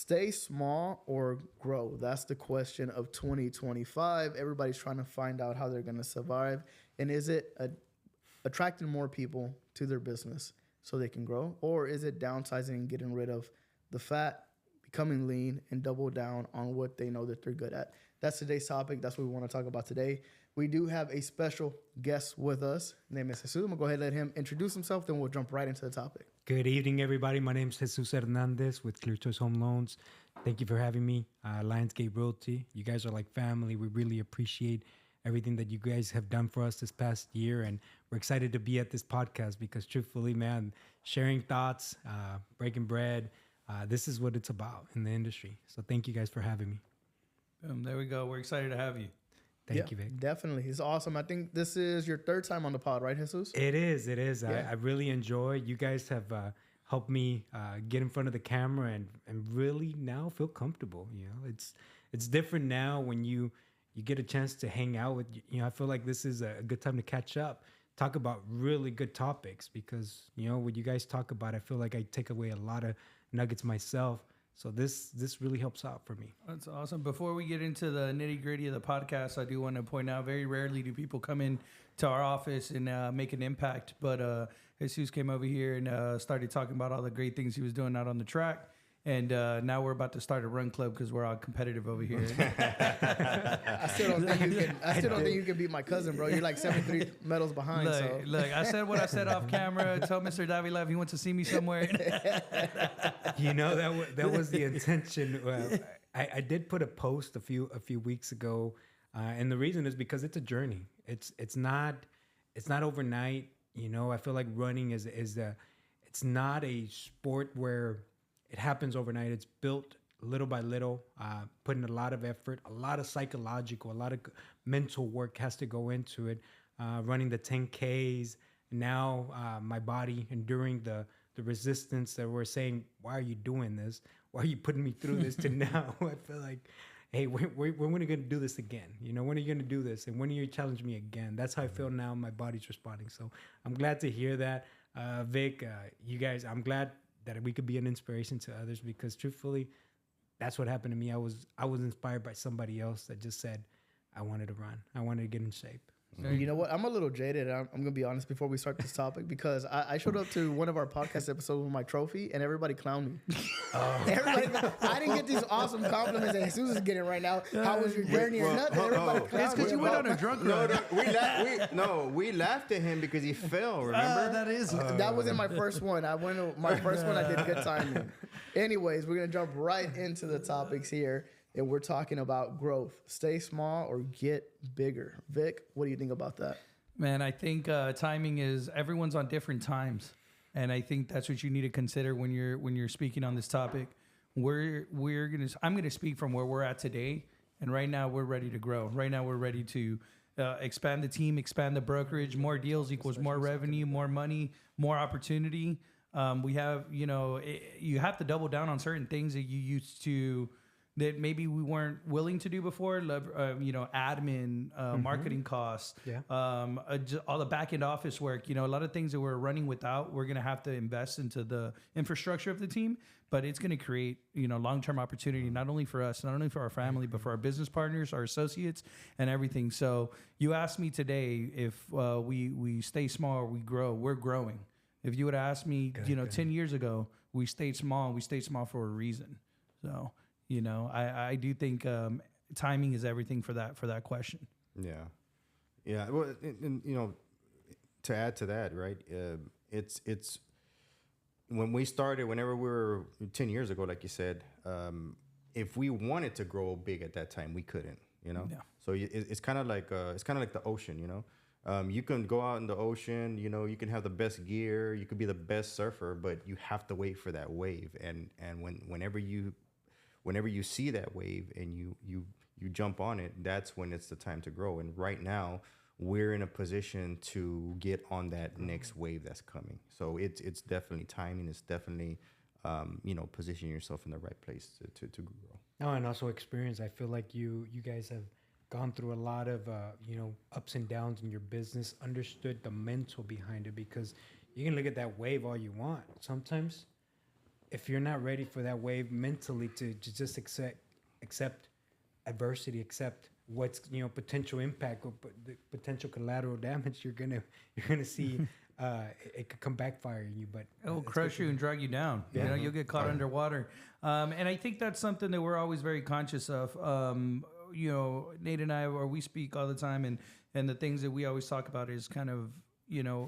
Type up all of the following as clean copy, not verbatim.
Stay small or grow? That's the question of 2025. Everybody's trying to find out how they're going to survive. And is it attracting more people to their business so they can grow? Or is it downsizing and getting rid of the fat, becoming lean, and double down on what they know that they're good at? That's today's topic. That's what we want to talk about today. We do have a special guest with us. His name is Jesus. I'm going to go ahead and let him introduce himself, then we'll jump right into the topic. Good evening, everybody. My name is Jesus Hernandez with Clear Choice Home Loans. Thank you for having me. Lionsgate Realty. You guys are like family. We really appreciate everything that you guys have done for us this past year. And we're excited to be at this podcast because truthfully, man, sharing thoughts, breaking bread, this is what it's about in the industry. So thank you guys for having me. There we go. We're excited to have you. Thank you, Vick. Definitely. It's awesome. I think this is your third time on the pod, right, Jesus? It is. Yeah. I really enjoy. You guys have helped me get in front of the camera and really now feel comfortable. You know, it's different now when you get a chance to hang out with, you know, I feel like this is a good time to catch up, talk about really good topics because, you know, what you guys talk about, I feel like I take away a lot of nuggets myself. So this really helps out for me. That's awesome. Before we get into the nitty gritty of the podcast, I do want to point out very rarely do people come in to our office and make an impact. But Jesus came over here and started talking about all the great things he was doing out on the track. And now we're about to start a run club because we're all competitive over here. I still don't think you can beat my cousin, bro. You're like 73 medals behind. Look, I said what I said off camera. Tell Mr. Davila if he wants to see me somewhere. You know, that was the intention. I did put a post a few weeks ago, and the reason is because it's a journey. It's not overnight. You know, I feel like running it's not a sport where it happens overnight. It's built little by little, putting a lot of effort, a lot of psychological, a lot of mental work has to go into it. Running the 10Ks, now my body enduring the resistance that we're saying, why are you doing this? Why are you putting me through this to now? I feel like, hey, when are we going to do this again? You know, when are you going to do this? And when are you challenge me again? That's how I feel now. My body's responding. So I'm glad to hear that. Vic, you guys, I'm glad that we could be an inspiration to others because truthfully, that's what happened to me. I was inspired by somebody else that just said, I wanted to run. I wanted to get in shape. You know what? I'm a little jaded. I'm going to be honest before we start this topic because I showed up to one of our podcast episodes with my trophy and everybody clowned me. I didn't get these awesome compliments that Jesus is getting right now. How was your journey or nothing? Everybody clowned me. It's because you went on a drunk run. We laughed at him because he fell, remember? That wasn't my first one. My first one, I did good timing. Anyways, we're going to jump right into the topics here. And we're talking about growth. Stay small or get bigger. Vic, what do you think about that? Man, I think timing is everyone's on different times, and I think that's what you need to consider when you're speaking on this topic. I'm gonna speak from where we're at today, and right now we're ready to grow. Right now we're ready to expand the team, expand the brokerage. More deals equals more revenue, more money, more opportunity. We have, you have to double down on certain things that you used to. That maybe we weren't willing to do before, admin, marketing costs, all the back end office work. You know, a lot of things that we're running without. We're going to have to invest into the infrastructure of the team, but it's going to create long term opportunity not only for us, not only for our family, but for our business partners, our associates, and everything. So you asked me today if we stay small or we grow. We're growing. If you would have asked me, 10 years ago, we stayed small. And we stayed small for a reason. So. I do think timing is everything for that question. Yeah. Well, and to add to that, right? It's when we started, whenever we were 10 years ago, like you said, if we wanted to grow big at that time, we couldn't. Yeah. So it's kind of like the ocean. You can go out in the ocean. You can have the best gear. You could be the best surfer, but you have to wait for that wave. And whenever you see that wave and you jump on it, that's when it's the time to grow. And right now, we're in a position to get on that next wave that's coming. So it's definitely timing. It's definitely, positioning yourself in the right place to grow. Oh, and also experience. I feel like you guys have gone through a lot of, ups and downs in your business, understood the mental behind it, because you can look at that wave all you want. Sometimes if you're not ready for that wave mentally to just accept adversity, accept what's potential impact or the potential collateral damage you're gonna see, it could come backfire you, but it will crush you and drag you down. Yeah. You'll get caught underwater. And I think that's something that we're always very conscious of. Nate and I, or we speak all the time, and the things that we always talk about is kind of,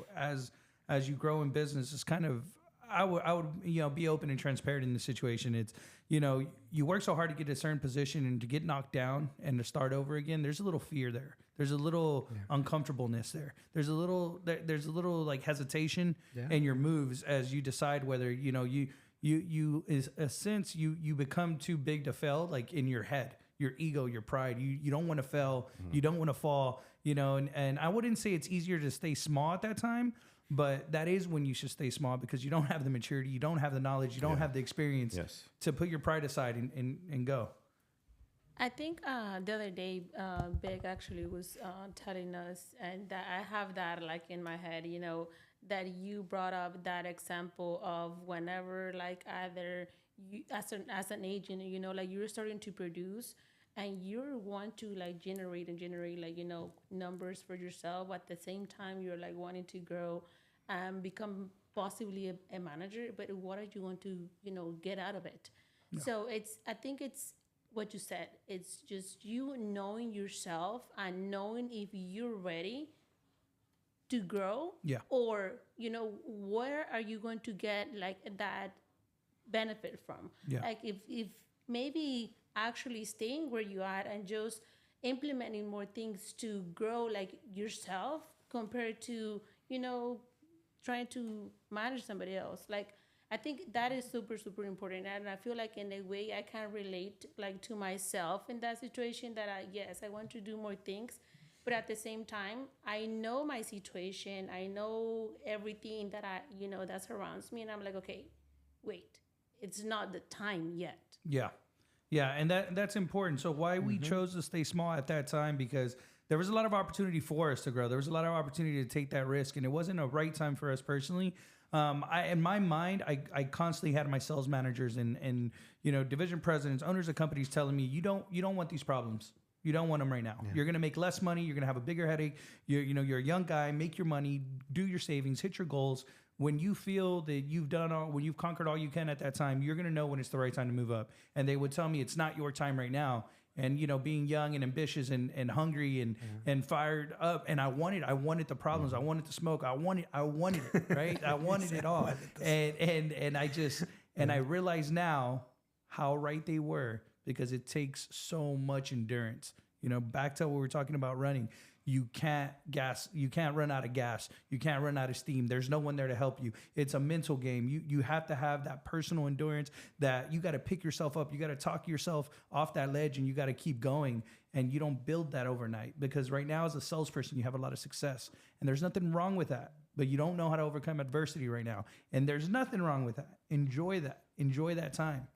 as you grow in business, it's kind of, I would be open and transparent in the situation. It's, you work so hard to get to a certain position and to get knocked down and to start over again. There's a little fear there. There's a little uncomfortableness there. There's a little like hesitation in your moves as you decide whether, you is a sense you become too big to fail, like in your head, your ego, your pride. You don't want to fail. You don't want to fall, and I wouldn't say it's easier to stay small at that time, but that is when you should stay small because you don't have the maturity, you don't have the knowledge, you don't have the experience to put your pride aside and go. I think the other day, Vick actually was telling us, and that I have that like in my head, that you brought up that example of whenever like either you as an agent, like you're starting to produce and you want to like generate like, numbers for yourself. At the same time, you're like wanting to grow and become possibly a manager, but what do you want to, get out of it? Yeah. So I think it's what you said. It's just you knowing yourself and knowing if you're ready to grow, or where are you going to get like that benefit from? Like if maybe actually staying where you are and just implementing more things to grow like yourself compared to trying to manage somebody else. Like I think that is super, super important. And I feel like in a way I can relate like to myself in that situation that I want to do more things. But at the same time, I know my situation. I know everything that that surrounds me. And I'm like, okay, wait, it's not the time yet. Yeah. Yeah. And that's important. So why we chose to stay small at that time, because there was a lot of opportunity for us to grow. There was a lot of opportunity to take that risk. And it wasn't a right time for us personally. In my mind, I constantly had my sales managers and division presidents, owners of companies telling me, you don't want these problems. You don't want them right now. Yeah. You're going to make less money. You're going to have a bigger headache. You're a young guy. Make your money. Do your savings. Hit your goals. When you feel that when you've conquered all you can at that time, you're going to know when it's the right time to move up. And they would tell me it's not your time right now. And being young and ambitious and hungry and fired up, and I wanted the problems. I wanted the smoke. I wanted it, right? I wanted it all. And I realize now how right they were, because it takes so much endurance. Back to what we were talking about running. You can't run out of gas. You can't run out of steam. There's no one there to help you. It's a mental game. You have to have that personal endurance that you got to pick yourself up. You got to talk yourself off that ledge, and you got to keep going. And you don't build that overnight, because right now as a salesperson, you have a lot of success, and there's nothing wrong with that, but you don't know how to overcome adversity right now. And there's nothing wrong with that. Enjoy that time.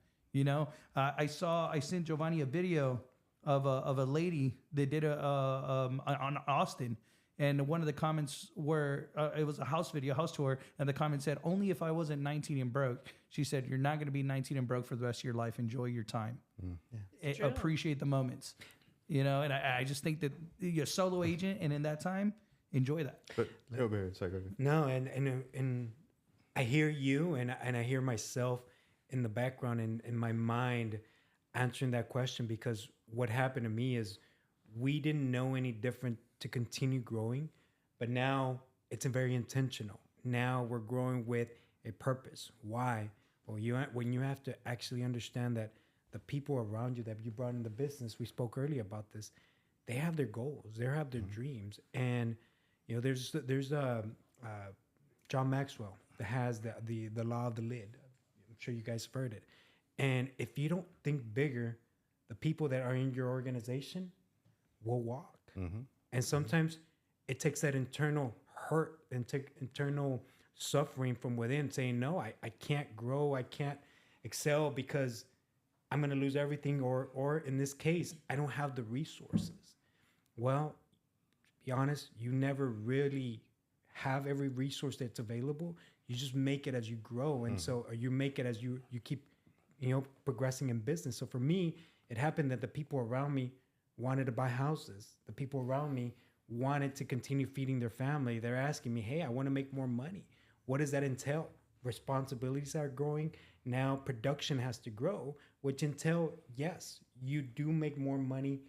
I sent Jovani a video of a lady that did on Austin, and one of the comments were it was a house tour, and the comment said, "Only if I wasn't 19 and broke." She said, "You're not going to be 19 and broke for the rest of your life. Enjoy your time. Appreciate the moments." And I just think that you're a solo agent, and in that time, enjoy that. But go ahead. No, and I hear you, and I hear myself in the background in my mind answering that question, because what happened to me is we didn't know any different to continue growing, but now it's very intentional. Now we're growing with a purpose. Why? Well, when you have to actually understand that the people around you that you brought in the business, we spoke earlier about this, they have their goals, they have their dreams. And there's John Maxwell that has the law of the lid. I'm sure you guys have heard it. And if you don't think bigger, the people that are in your organization will walk. And sometimes it takes that internal hurt and internal suffering from within, saying, no, I can't grow, I can't excel because I'm going to lose everything, or in this case, I don't have the resources. Well, to be honest, you never really have every resource that's available. You just make it as you grow. And so, or you make it as you keep, progressing in business. So for me, it happened that the people around me wanted to buy houses. The people around me wanted to continue feeding their family. They're asking me, hey, I want to make more money. What does that entail? Responsibilities are growing. Now production has to grow, which entail, yes, you do make more money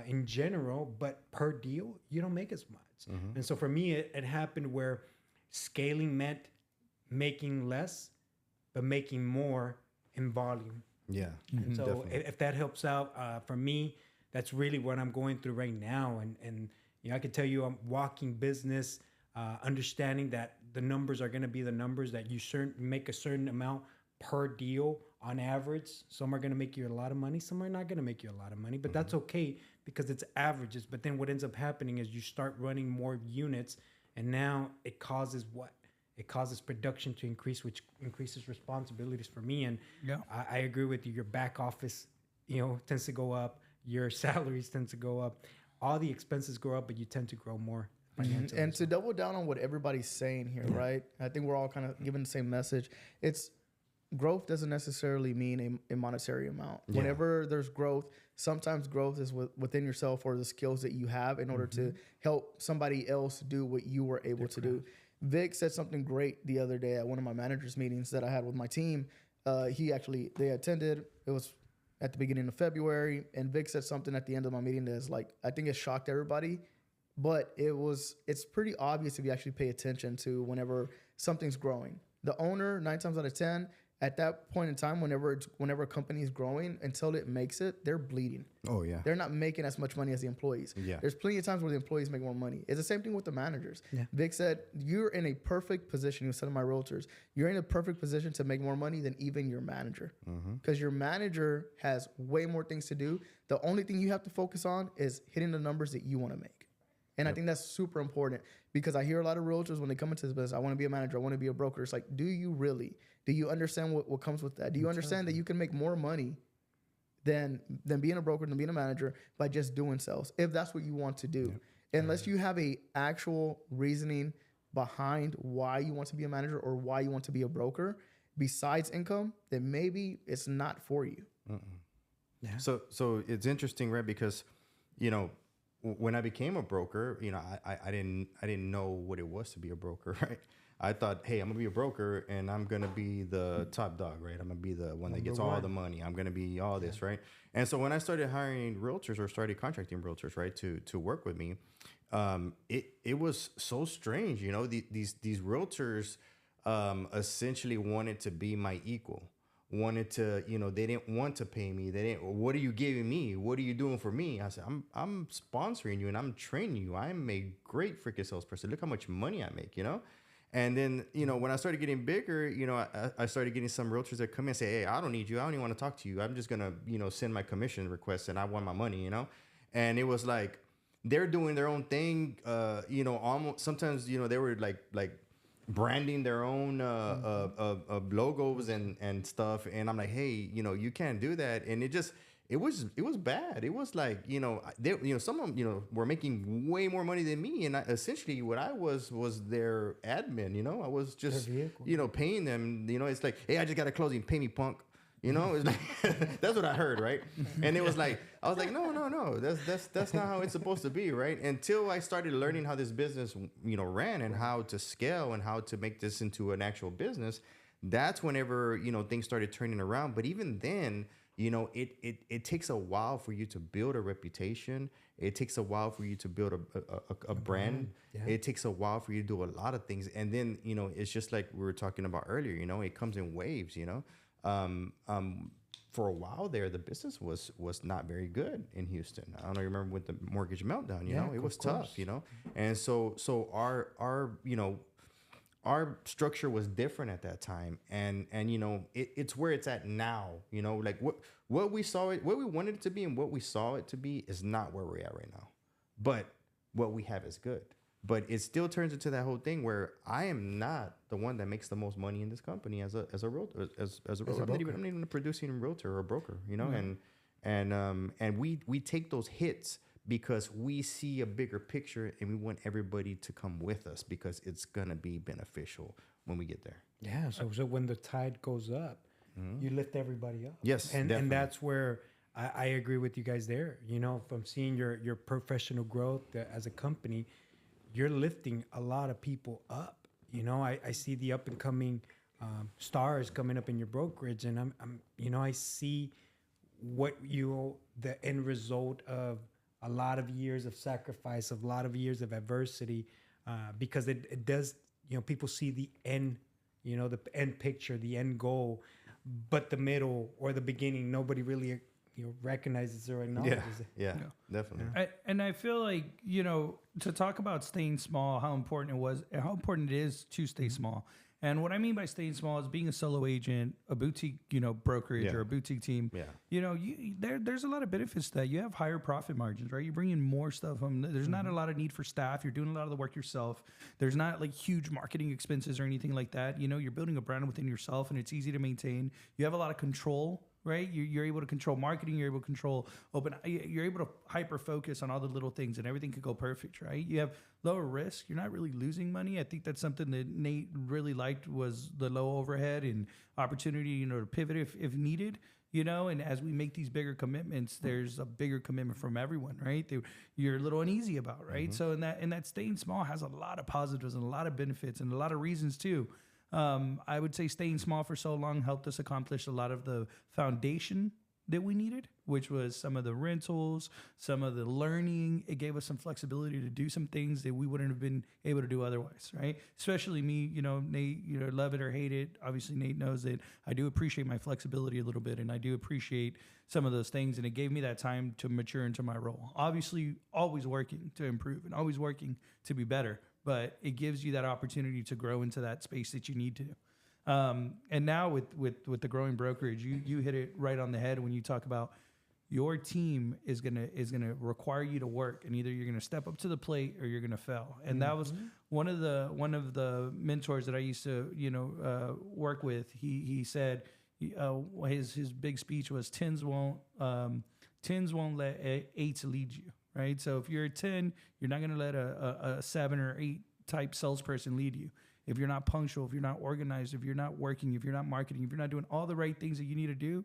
in general, but per deal, you don't make as much. And so for me, it happened where scaling meant making less, but making more in volume. Yeah. And so definitely. if that helps out, for me, that's really what I'm going through right now. And I can tell you I'm walking business, understanding that the numbers are going to be the numbers, that you make a certain amount per deal on average. Some are going to make you a lot of money. Some are not going to make you a lot of money, but that's okay because it's averages. But then what ends up happening is you start running more units, and now it causes what? It causes production to increase, which increases responsibilities for me. And I agree with you. Your back office, tends to go up. Your salaries tend to go up. All the expenses go up, but you tend to grow more financially. And to double down on what everybody's saying here, right? I think we're all kind of giving the same message. It's growth doesn't necessarily mean a monetary amount. Yeah. Whenever there's growth, sometimes growth is within yourself or the skills that you have in order to help somebody else do what you were able to do. Vick said something great the other day at one of my managers' meetings that I had with my team. They attended. It was at the beginning of February, and Vick said something at the end of my meeting that's like, I think it shocked everybody, but it's pretty obvious if you actually pay attention to whenever something's growing. The owner, 9 times out of 10, at that point in time, whenever a company is growing, until it makes it, they're bleeding. Oh, yeah. They're not making as much money as the employees. Yeah. There's plenty of times where the employees make more money. It's the same thing with the managers. Yeah. Vic said, you're in a perfect position. He was telling my realtors, you're in a perfect position to make more money than even your manager. Because your manager has way more things to do. The only thing you have to focus on is hitting the numbers that you want to make. And I think that's super important because I hear a lot of realtors when they come into this business, I want to be a manager, I want to be a broker. It's like, do you really? Do you understand what comes with that? Do you understand that you can make more money than being a broker, than being a manager by just doing sales, if that's what you want to do? Unless you have a actual reasoning behind why you want to be a manager or why you want to be a broker, besides income, then maybe it's not for you. Yeah. So it's interesting, right? Because, when I became a broker, I didn't know what it was to be a broker, right? I thought, hey, I'm gonna be a broker and I'm gonna be the top dog, right? I'm gonna be the one that gets all the money. I'm gonna be all this, right? And so when I started hiring realtors or started contracting realtors, right, to work with me, it was so strange, these realtors essentially wanted to be my equal. Wanted to, they didn't want to pay me. They didn't. What are you giving me? What are you doing for me? I said, I'm sponsoring you and I'm training you. I'm a great freaking salesperson. Look how much money I make, And then, when I started getting bigger, I started getting some realtors that come in and say, hey, I don't need you. I don't even want to talk to you. I'm just going to, send my commission request and I want my money, And it was like, they're doing their own thing. Almost sometimes, they were like branding their own logos and stuff, and I'm like, hey, you can't do that, and it was bad. It was like, some of them, were making way more money than me, and essentially what I was their admin. I was just paying them. It's like, hey, I just got a closing, pay me, punk. It's like, that's what I heard, right? And it was like, I was like, no, that's not how it's supposed to be, right? Until I started learning how this business, ran and how to scale and how to make this into an actual business. That's whenever, things started turning around. But even then, it takes a while for you to build a reputation. It takes a while for you to build a brand. Yeah. It takes a while for you to do a lot of things. And then, it's just like we were talking about earlier, it comes in waves, For a while there, the business was not very good in Houston. I don't know, you remember with the mortgage meltdown, it was tough, And so our structure was different at that time. And it's where it's at now, like what we wanted it to be and what we saw it to be is not where we're at right now. But what we have is good. But it still turns into that whole thing where I am not the one that makes the most money in this company as a realtor. As a realtor. I'm not even a producing realtor or a broker, And we take those hits because we see a bigger picture and we want everybody to come with us because it's gonna be beneficial when we get there. Yeah. So when the tide goes up, you lift everybody up. Yes, And definitely. that's where I agree with you guys there. You know, from seeing your professional growth as a company, you're lifting a lot of people up. You know, I see the up and coming stars coming up in your brokerage, and I'm you know, I see the end result of a lot of years of sacrifice, of a lot of years of adversity, because it does, you know, people see the end, you know, the end picture, the end goal, but the middle or the beginning, nobody really, you know, recognizes or acknowledges it. Yeah, definitely. And I feel like, you know, to talk about staying small, how important it is to stay small. And what I mean by staying small is being a solo agent, a boutique, you know, brokerage or a boutique team. Yeah. You know, there's a lot of benefits to that. You have higher profit margins, right? You bring in more stuff. There's not a lot of need for staff. You're doing a lot of the work yourself. There's not like huge marketing expenses or anything like that. You know, you're building a brand within yourself, and it's easy to maintain. You have a lot of control. Right, you're able to control marketing. You're able to control You're able to hyper focus on all the little things, and everything could go perfect. Right, you have lower risk. You're not really losing money. I think that's something that Nate really liked, was the low overhead and opportunity. You know, to pivot if needed. You know, and as we make these bigger commitments, there's a bigger commitment from everyone. Right, you're a little uneasy about. Right, so in that staying small has a lot of positives and a lot of benefits and a lot of reasons too. I would say staying small for so long helped us accomplish a lot of the foundation that we needed, which was some of the rentals, some of the learning. It gave us some flexibility to do some things that we wouldn't have been able to do otherwise, right? Especially me, you know, Nate, you know, love it or hate it. Obviously, Nate knows that I do appreciate my flexibility a little bit, and I do appreciate some of those things, and it gave me that time to mature into my role. Obviously, always working to improve and always working to be better, but it gives you that opportunity to grow into that space that you need to. And now with the growing brokerage, you hit it right on the head when you talk about your team is gonna require you to work, and either you're gonna step up to the plate or you're gonna fail. And that was one of the mentors that I used to work with. He said his big speech was tens won't let eights lead you. Right, so if you're a 10, you're not going to let a 7 or 8 type salesperson lead you. If you're not punctual, if you're not organized, if you're not working, if you're not marketing, if you're not doing all the right things that you need to do,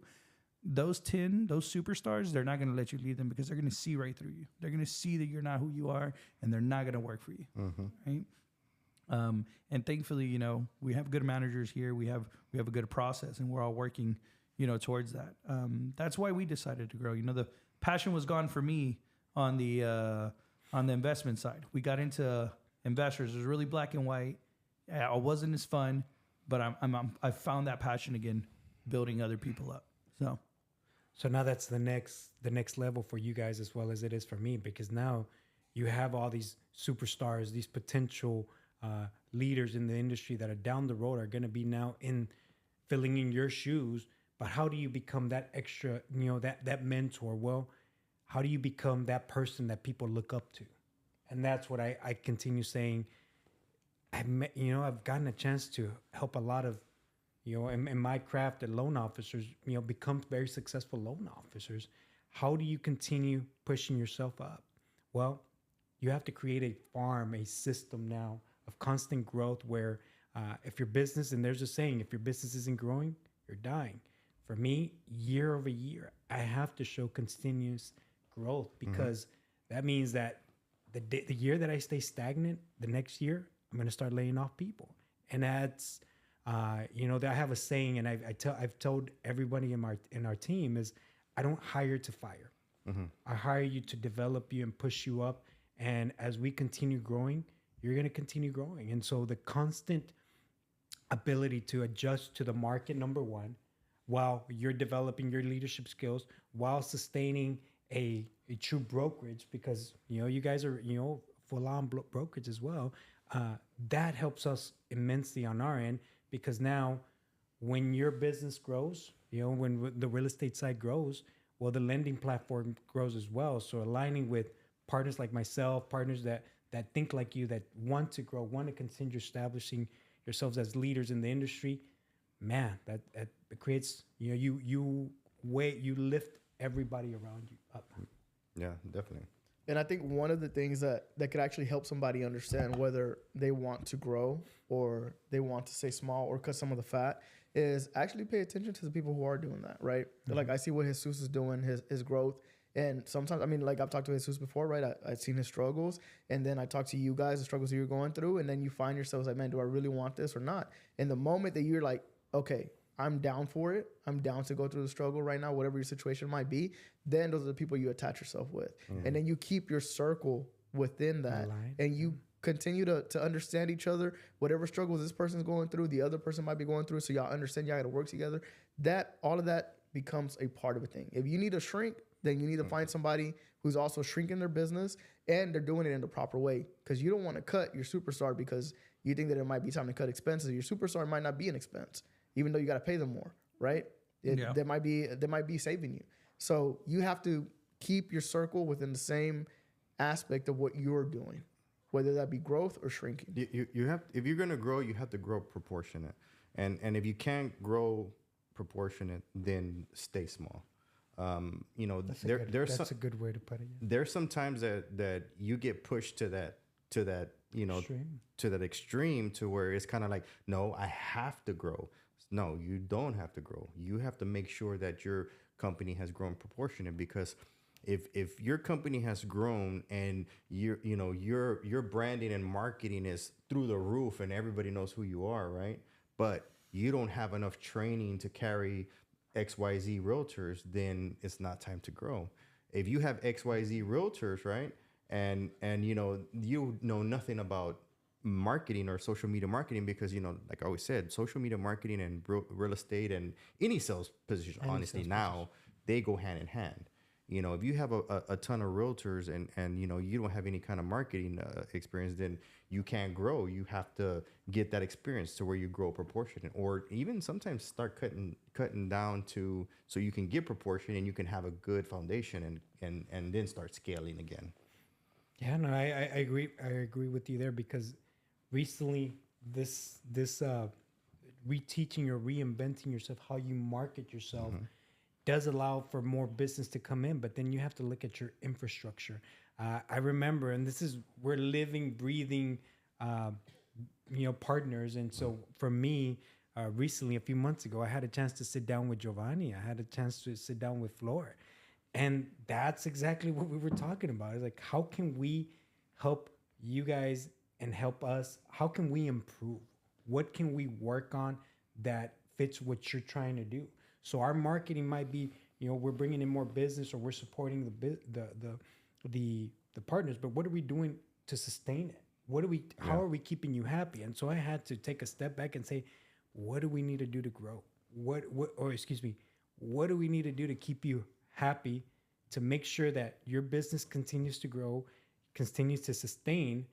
those superstars, they're not going to let you lead them, because they're going to see right through you. They're going to see that you're not who you are, and they're not going to work for you. Right? And thankfully, you know, we have good managers here. We have a good process, and we're all working, you know, towards that. That's why we decided to grow. You know, the passion was gone for me on the investment side. We got into investors. It was really black and white. Yeah, it wasn't as fun, but I found that passion again, building other people up. So now that's the next level for you guys, as well as it is for me, because now you have all these superstars, these potential leaders in the industry that are down the road, are going to be now filling in your shoes. But how do you become that extra, you know, that mentor? Well, how do you become that person that people look up to? And that's what I continue saying. I've gotten a chance to help a lot of, you know, in my craft, the loan officers, you know, become very successful loan officers. How do you continue pushing yourself up? Well, you have to create a farm, a system now of constant growth where if your business, and there's a saying, if your business isn't growing, you're dying. For me, year over year, I have to show continuous growth, because that means that the year that I stay stagnant, the next year I'm going to start laying off people. And that's I have a saying, and I've told everybody in our team, is I don't hire to fire. I hire you to develop you and push you up, and as we continue growing, you're going to continue growing. And so the constant ability to adjust to the market, number one, while you're developing your leadership skills, while sustaining a true brokerage, because, you know, you guys are, you know, full-on brokerage as well. That helps us immensely on our end, because now when your business grows, you know, when the real estate side grows, well, the lending platform grows as well. So aligning with partners like myself, partners that think like you, that want to grow, want to continue establishing yourselves as leaders in the industry, man, that it creates, you know, you lift everybody around you up. Yeah, definitely. And I think one of the things that could actually help somebody understand whether they want to grow or they want to stay small or cut some of the fat is actually pay attention to the people who are doing that, right? Like I see what Jesus is doing, his growth. And sometimes, I mean, like I've talked to Jesus before, right? I've seen his struggles. And then I talk to you guys, the struggles that you're going through. And then you find yourselves like, man, do I really want this or not? And the moment that you're like, okay, I'm down for it. I'm down to go through the struggle right now, whatever your situation might be. Then those are the people you attach yourself with. And then you keep your circle within that. And you continue to understand each other. Whatever struggles this person's going through, the other person might be going through. So y'all understand y'all got to work together. That all of that becomes a part of a thing. If you need to shrink, then you need to find somebody who's also shrinking their business and they're doing it in the proper way. Because you don't want to cut your superstar because you think that it might be time to cut expenses. Your superstar might not be an expense, even though you got to pay them more, right? They might be saving you. So you have to keep your circle within the same aspect of what you're doing, whether that be growth or shrinking. You have, if you're gonna grow, you have to grow proportionate, and if you can't grow proportionate, then stay small. That's a good way to put it. Yeah. There's some times that you get pushed to that extreme. To that extreme to where it's kind of like, no, I have to grow. No, you don't have to grow. You have to make sure that your company has grown proportionate, because if your company has grown and your branding and marketing is through the roof and everybody knows who you are, right? But you don't have enough training to carry XYZ realtors, then it's not time to grow. If you have XYZ realtors, right, and you know nothing about marketing or social media marketing, because like I always said, social media marketing and real estate and any sales position, honestly, now they go hand in hand. If you have a ton of realtors and you don't have any kind of marketing experience, then you can't grow. You have to get that experience to where you grow proportionate, or even sometimes start cutting down so you can get proportion and you can have a good foundation and then start scaling again. Yeah, no, I agree. I agree with you there, because recently this reteaching or reinventing yourself, how you market yourself, does allow for more business to come in, but then you have to look at your infrastructure. I remember, and we're living, breathing, partners. And so for me, recently, a few months ago, I had a chance to sit down with Jovani. I had a chance to sit down with Flor. And that's exactly what we were talking about. It's like, how can we help you guys and help us? How can we improve? What can we work on that fits what you're trying to do? So our marketing might be, we're bringing in more business, or we're supporting the partners, but what are we doing to sustain it? How are we keeping you happy? And so I had to take a step back and say, what do we need to do to grow? What do we need to do to keep you happy, to make sure that your business continues to grow, continues to sustain,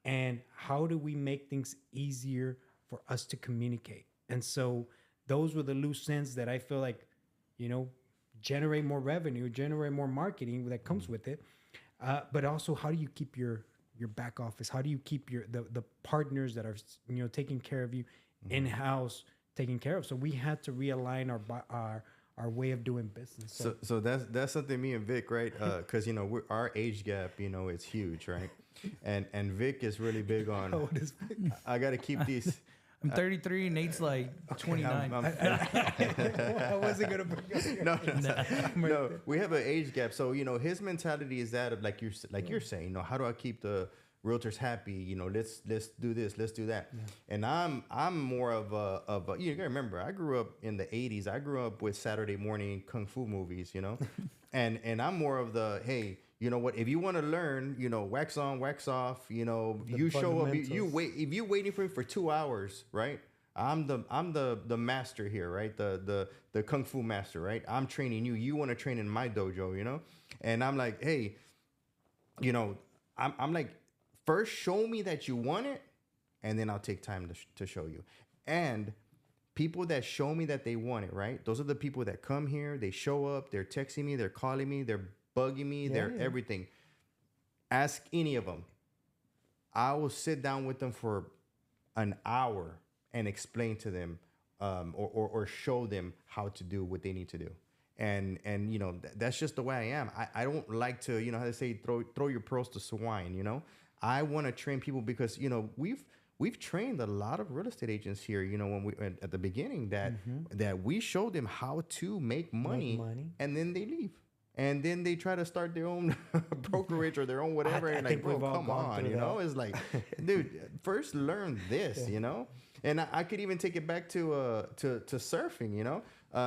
and how do we make things easier for us to communicate? And so those were the loose ends that I feel like, generate more revenue, generate more marketing that comes with it. But also, how do you keep your back office? How do you keep the partners that are, taking care of you in-house taken care of? So we had to realign our way of doing business. So that's something me and Vick, right? Because our age gap, it's huge, right? And Vick is really big on. How old is Vick? I got to keep these. I'm 33, Nate's like 29. I wasn't gonna bring up No, we have an age gap. So his mentality is that of like you're saying, how do I keep the realtors happy? Let's do this, let's do that. Yeah. And I'm more of a you gotta remember, I grew up in the 80s. I grew up with Saturday morning kung fu movies, and I'm more of the, hey, you know what? If you want to learn, wax on, wax off. You show up. You wait. If you're waiting for me for 2 hours, right? I'm the master here, right? The kung fu master, right? I'm training you. You want to train in my dojo, And I'm like, hey, I'm like, first show me that you want it, and then I'll take time to show you. And people that show me that they want it, right? Those are the people that come here. They show up. They're texting me. They're calling me. They're bugging me, they're everything. Ask any of them. I will sit down with them for an hour and explain to them or show them how to do what they need to do. And you know, that's just the way I am. I don't like to, you know how they say, throw your pearls to swine, you know. I want to train people because, you know, we've trained a lot of real estate agents here, you know, when we at the beginning that we showed them how to make money, and then they leave. And then they try to start their own brokerage or their own whatever. And like, bro, come on, you know? It's like, dude, first learn this, you know? And I could even take it back to surfing, you know?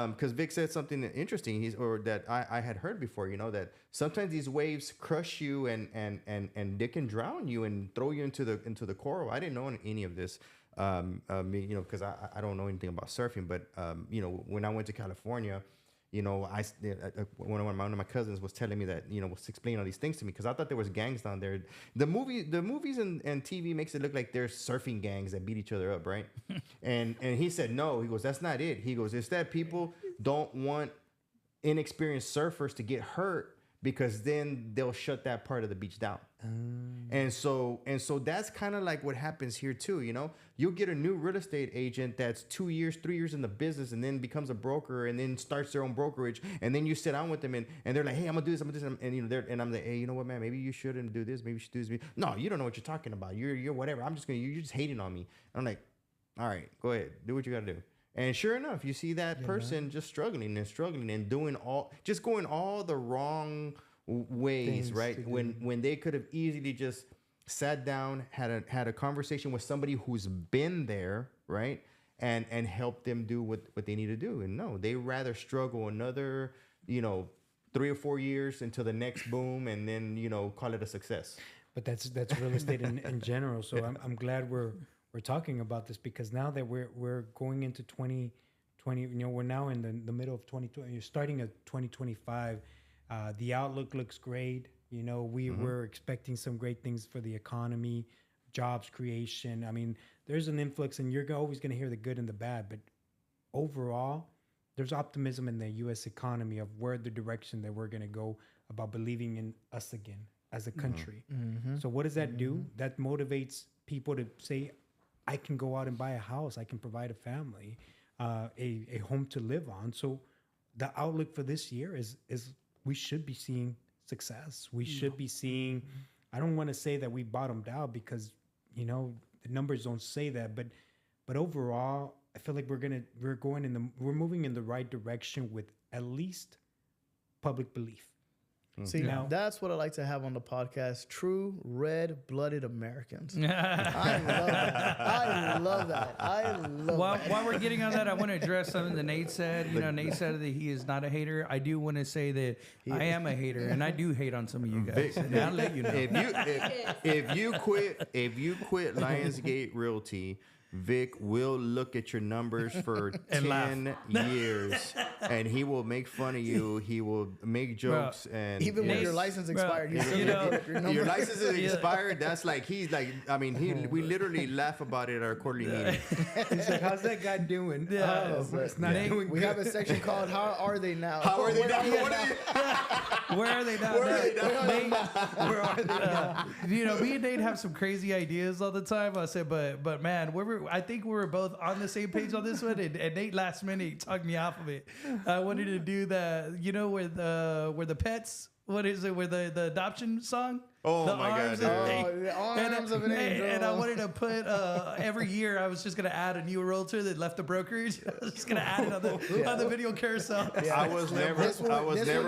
Because Vic said something interesting, that I had heard before, you know, that sometimes these waves crush you and they can drown you and throw you into the coral. I didn't know any of this, you know, because I don't know anything about surfing. But you know, when I went to California, you know, one of my cousins was telling me that, you know, was explaining all these things to me because I thought there was gangs down there. The movies and TV makes it look like there's surfing gangs that beat each other up, right? and he said no. He goes, that's not it. He goes, it's that people don't want inexperienced surfers to get hurt because then they'll shut that part of the beach down. And so that's kind of like what happens here too, you know. You'll get a new real estate agent that's 2 years, 3 years in the business and then becomes a broker and then starts their own brokerage, and then you sit down with them and they're like, hey, I'm gonna do this, and you know, and I'm like, hey, you know what, man, maybe you shouldn't do this, maybe you should do this. No, you don't know what you're talking about. You're whatever. You're just hating on me. And I'm like, all right, go ahead, do what you gotta do. And sure enough, you see that person just struggling and going all the wrong ways, things, right? When they could have easily just sat down, had a conversation with somebody who's been there, right? And helped them do what they need to do. And no, they rather struggle another, you know, 3 or 4 years until the next boom, and then, you know, call it a success. But that's real estate in general. So I'm glad we're talking about this, because now that we're going into 2020, you know, we're now in the middle of 2020. You're starting at 2025. The outlook looks great. You know, we're expecting some great things for the economy, jobs creation. I mean, there's an influx, and you're always going to hear the good and the bad. But overall, there's optimism in the U.S. economy of where the direction that we're going to go about believing in us again as a country. So what does that do? That motivates people to say, I can go out and buy a house. I can provide a family, a home to live on. So the outlook for this year is we should be seeing success. We should be seeing, I don't want to say that we bottomed out, because, you know, the numbers don't say that, but overall, I feel like we're moving in the right direction with at least public belief. See, that's what I like to have on the podcast. True red-blooded Americans. I love that. While we're getting on that, I want to address something that Nate said. You know, Nate said that he is not a hater. I do want to say that I am a hater, and I do hate on some of you guys. And I'll let you know. If you quit Lionsgate Realty, Vic will look at your numbers for 10 years, and he will make fun of you. He will make jokes, and even when your license expired, your license is expired. That's like we literally laugh about it at our quarterly meeting. He's like, "How's that guy doing?" It's not doing we good. have a section called "How are they now?" How are they now? Where are they now? Where are they now? You know, me and Nate have some crazy ideas all the time. I said, but man, I think we were both on the same page on this one, and Nate last minute talked me off of it. I wanted to do that, you know, where the pets, what is it, where the adoption song? Oh, the my God. The arms of an angel. And I wanted to put, every year I was just going to add a new realtor that left the brokerage. I was just going to add it on the video carousel. Yeah. I was never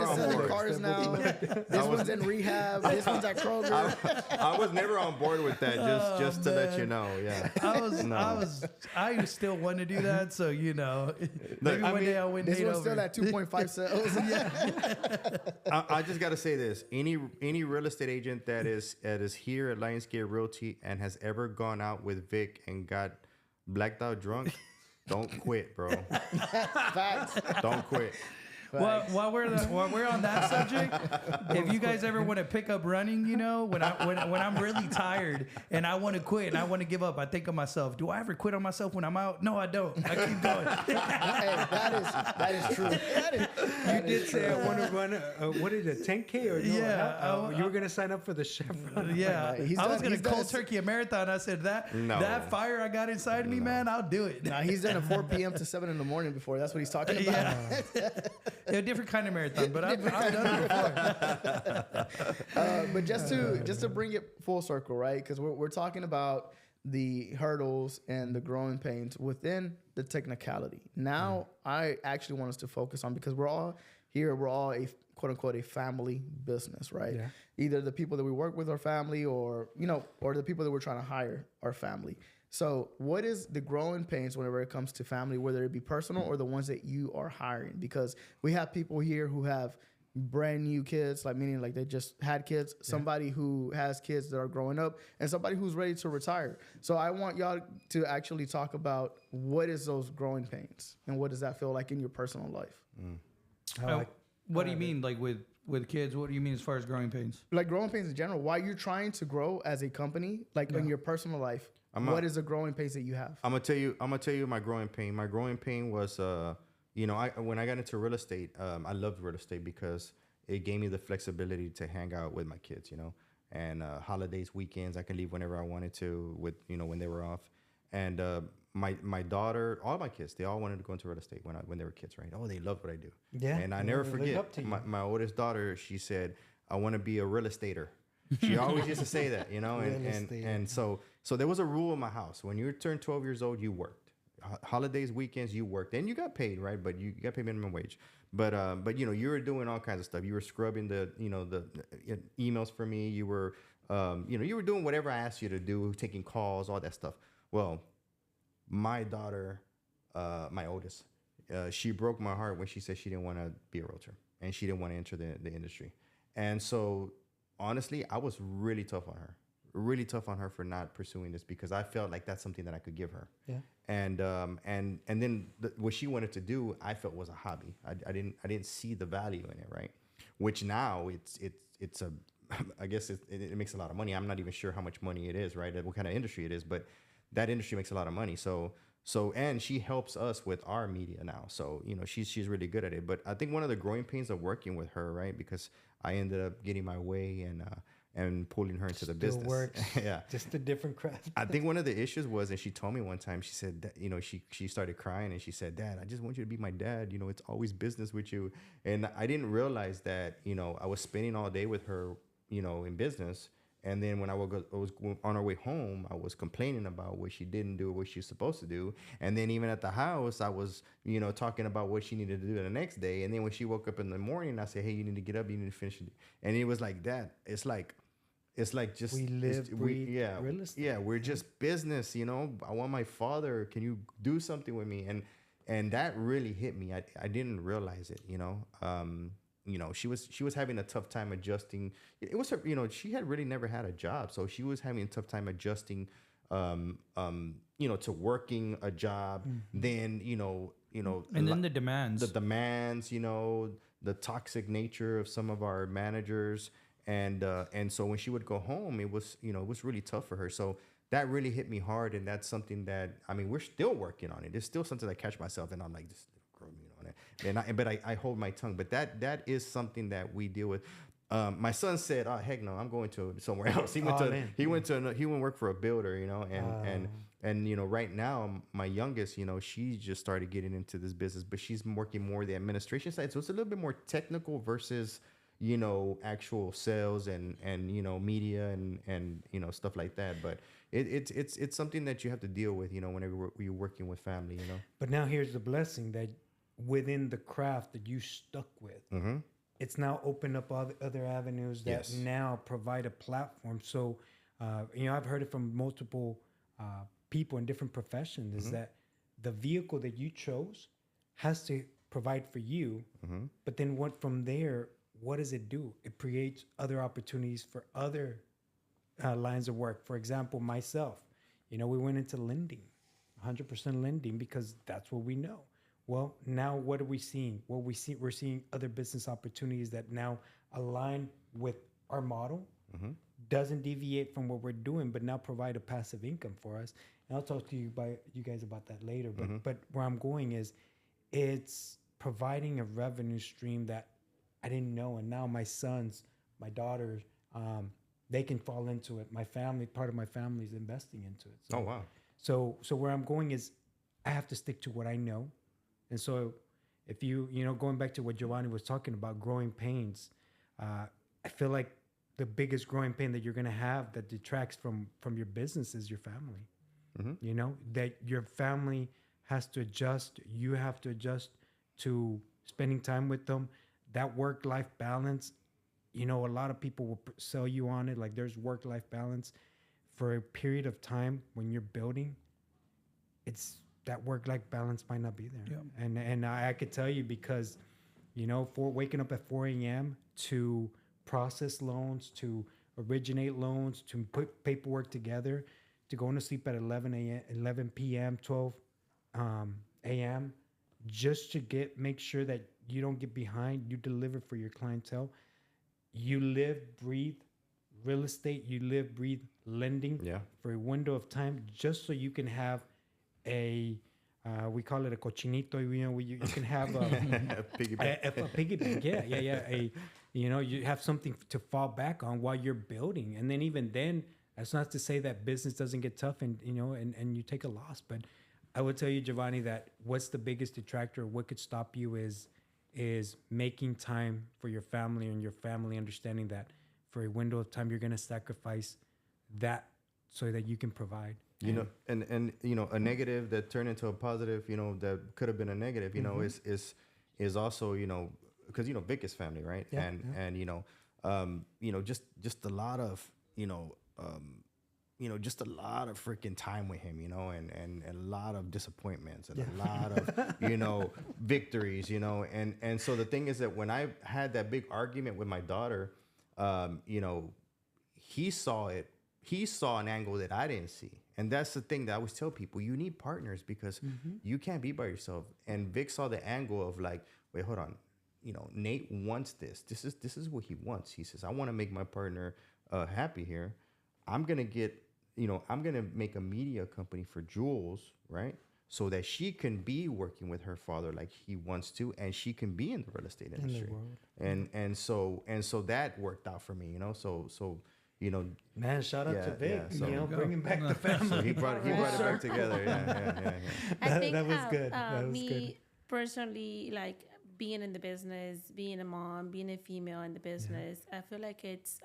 on board. Cars now. This one's in rehab. This one's at Kroger. I was never on board with that, just to let you know. Yeah. I still want to do that, so, you know. Maybe one day I'll win Nate over. This one's still at 2.5 sales. I just got to say this. Any real estate agent that is here at Lionsgate Realty and has ever gone out with Vic and got blacked out drunk, don't quit, bro. Facts. Don't quit. Well, while we're on that subject, if you guys ever want to pick up running, you know, when I'm really tired and I want to quit and I want to give up, I think of myself, do I ever quit on myself when I'm out? No, I don't. I keep going. Hey, that is true. You did say I want to run what is it, 10K or no? Yeah, you were going to sign up for the Chevron. Yeah, I was going to cold turkey a marathon. I said that fire I got inside me, man, I'll do it. Nah, he's done a 4 p.m. to 7 in the morning before. That's what he's talking about. Yeah, a different kind of marathon, but I've done it before. But just to bring it full circle, right? Because we're talking about the hurdles and the growing pains within the technicality. Now, I actually want us to focus on, because we're all here, we're all a quote unquote a family business, right? Yeah. Either the people that we work with are family, or or the people that we're trying to hire are family. So what is the growing pains whenever it comes to family, whether it be personal or the ones that you are hiring? Because we have people here who have brand new kids, like meaning like they just had kids, somebody who has kids that are growing up, and somebody who's ready to retire. So I want y'all to actually talk about what is those growing pains and what does that feel like in your personal life? What do you mean, like with kids? What do you mean as far as growing pains? Like growing pains in general, while you're trying to grow as a company, like in your personal life, what is the growing pains that you have? I'm gonna tell you my growing pain. My growing pain was, when I got into real estate, I loved real estate because it gave me the flexibility to hang out with my kids, and holidays, weekends, I could leave whenever I wanted to with, when they were off. And my daughter, all my kids, they all wanted to go into real estate when they were kids, right? Oh, they loved what I do. Yeah. And I never forget, my oldest daughter, she said, I want to be a real estater. She always used to say that, and so there was a rule in my house. When you turned 12 years old, you worked. Holidays, weekends, you worked, and you got paid, right? But you got paid minimum wage. But you were doing all kinds of stuff. You were scrubbing the emails for me. You were you were doing whatever I asked you to do, taking calls, all that stuff. Well, my daughter, my oldest, she broke my heart when she said she didn't want to be a realtor and she didn't want to enter the industry. And so honestly, I was really tough on her for not pursuing this, because I felt like that's something that I could give her. Yeah. And then what she wanted to do, I felt was a hobby. I didn't see the value in it, right? Which now it's a, I guess it makes a lot of money. I'm not even sure how much money it is, right? What kind of industry it is, but that industry makes a lot of money. So and she helps us with our media now. So she's really good at it. But I think one of the growing pains of working with her, right? Because I ended up getting my way and pulling her into the business. Works. Yeah. Just a different craft. I think one of the issues was, and she told me one time, she said that, she started crying and she said, Dad, I just want you to be my dad. It's always business with you. And I didn't realize that, I was spending all day with her, in business. And then when I was on our way home, I was complaining about what she didn't do, what she was supposed to do. And then even at the house, I was, talking about what she needed to do the next day. And then when she woke up in the morning, I said, hey, you need to get up, you need to finish it. And it was like that. It's like just we live, breathe real estate. Yeah, we're just business, I want my father. Can you do something with me? And that really hit me. I didn't realize it, she was having a tough time adjusting. It was her, she had really never had a job, so she was having a tough time adjusting, to working a job. Mm-hmm. Then and then the demands, the toxic nature of some of our managers, and so when she would go home, it was really tough for her. So that really hit me hard, and that's something that we're still working on it. It's still something I catch myself, and I'm like, this. But I hold my tongue. But that is something that we deal with. My son said, "Oh heck no, I'm going to somewhere else." He went to work for a builder, and right now my youngest, she just started getting into this business, but she's working more the administration side, so it's a little bit more technical versus actual sales and media and stuff like that. But it's something that you have to deal with, whenever you're working with family, But now here's the blessing that within the craft that you stuck with, mm-hmm. it's now opened up other avenues that now provide a platform. So, I've heard it from multiple people in different professions, is that the vehicle that you chose has to provide for you, but then from there, what does it do? It creates other opportunities for other lines of work. For example, myself, we went into lending, 100% lending, because that's what we know. Well, now what are we seeing? Well, we're seeing other business opportunities that now align with our model, doesn't deviate from what we're doing, but now provide a passive income for us. And I'll talk to you guys about that later. But where I'm going is, it's providing a revenue stream that I didn't know, and now my sons, my daughters, they can fall into it. My family, part of my family is investing into it. So, oh wow! So where I'm going is, I have to stick to what I know. And so if you know, going back to what Jovani was talking about, growing pains, I feel like the biggest growing pain that you're going to have that detracts from your business is your family. You know, that your family has to adjust. You have to adjust to spending time with them. That work-life balance, you know, a lot of people will sell you on it. Like, there's work-life balance for a period of time when you're building. It's that work-life balance might not be there. Yeah. And I could tell you, because, you know, for waking up at 4 a.m. to process loans, to originate loans, to put paperwork together, to going to sleep at 11 p.m., 12 a.m., just to make sure that you don't get behind, you deliver for your clientele. You live, breathe real estate, you live, breathe lending for a window of time, just so you can have a, we call it a cochinito, you know, you can have a piggy bank. A piggy bank, you know, you have something to fall back on while you're building. And then even then, that's not to say that business doesn't get tough and, you know, and you take a loss. But I would tell you, Jovani, that what's the biggest detractor, what could stop you is making time for your family, and your family understanding that for a window of time, you're going to sacrifice that so that you can provide. You know, and you know, a negative that turned into a positive, you know, that could have been a negative, you know, is also, you know, because, you know, Vick is family, right? Yeah, and you know, just a lot of, you know, just a lot of freaking time with him, you know, and a lot of disappointments and a lot of, you know, victories, you know, and so the thing is that when I had that big argument with my daughter, you know, he saw an angle that I didn't see. And that's the thing that I always tell people, you need partners, because you can't be by yourself. And Vic saw the angle of like, wait, hold on. You know, Nate wants this. This is what he wants. He says, I want to make my partner happy here. I'm going to make a media company for Jules, right? So that she can be working with her father like he wants to, and she can be in the real estate industry. And so that worked out for me, you know. So you know, man, shout out to Vic, so, you know, bringing back the family. So he brought it back together. Yeah. I think that was good. That was me good. Personally, like being in the business, being a mom, being a female in the business, I feel like it's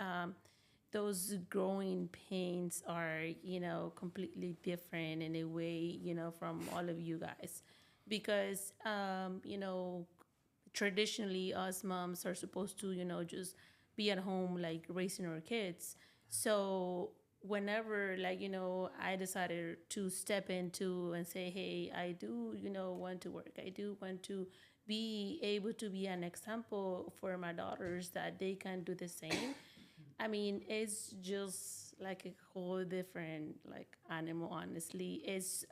those growing pains are, you know, completely different in a way, you know, from all of you guys, because you know, traditionally us moms are supposed to, you know, just be at home, like raising our kids. So whenever, like, you know, I decided to step into and say, hey, I do, you know, want to work. I do want to be able to be an example for my daughters that they can do the same. I mean, it's just like a whole different like animal, honestly. It's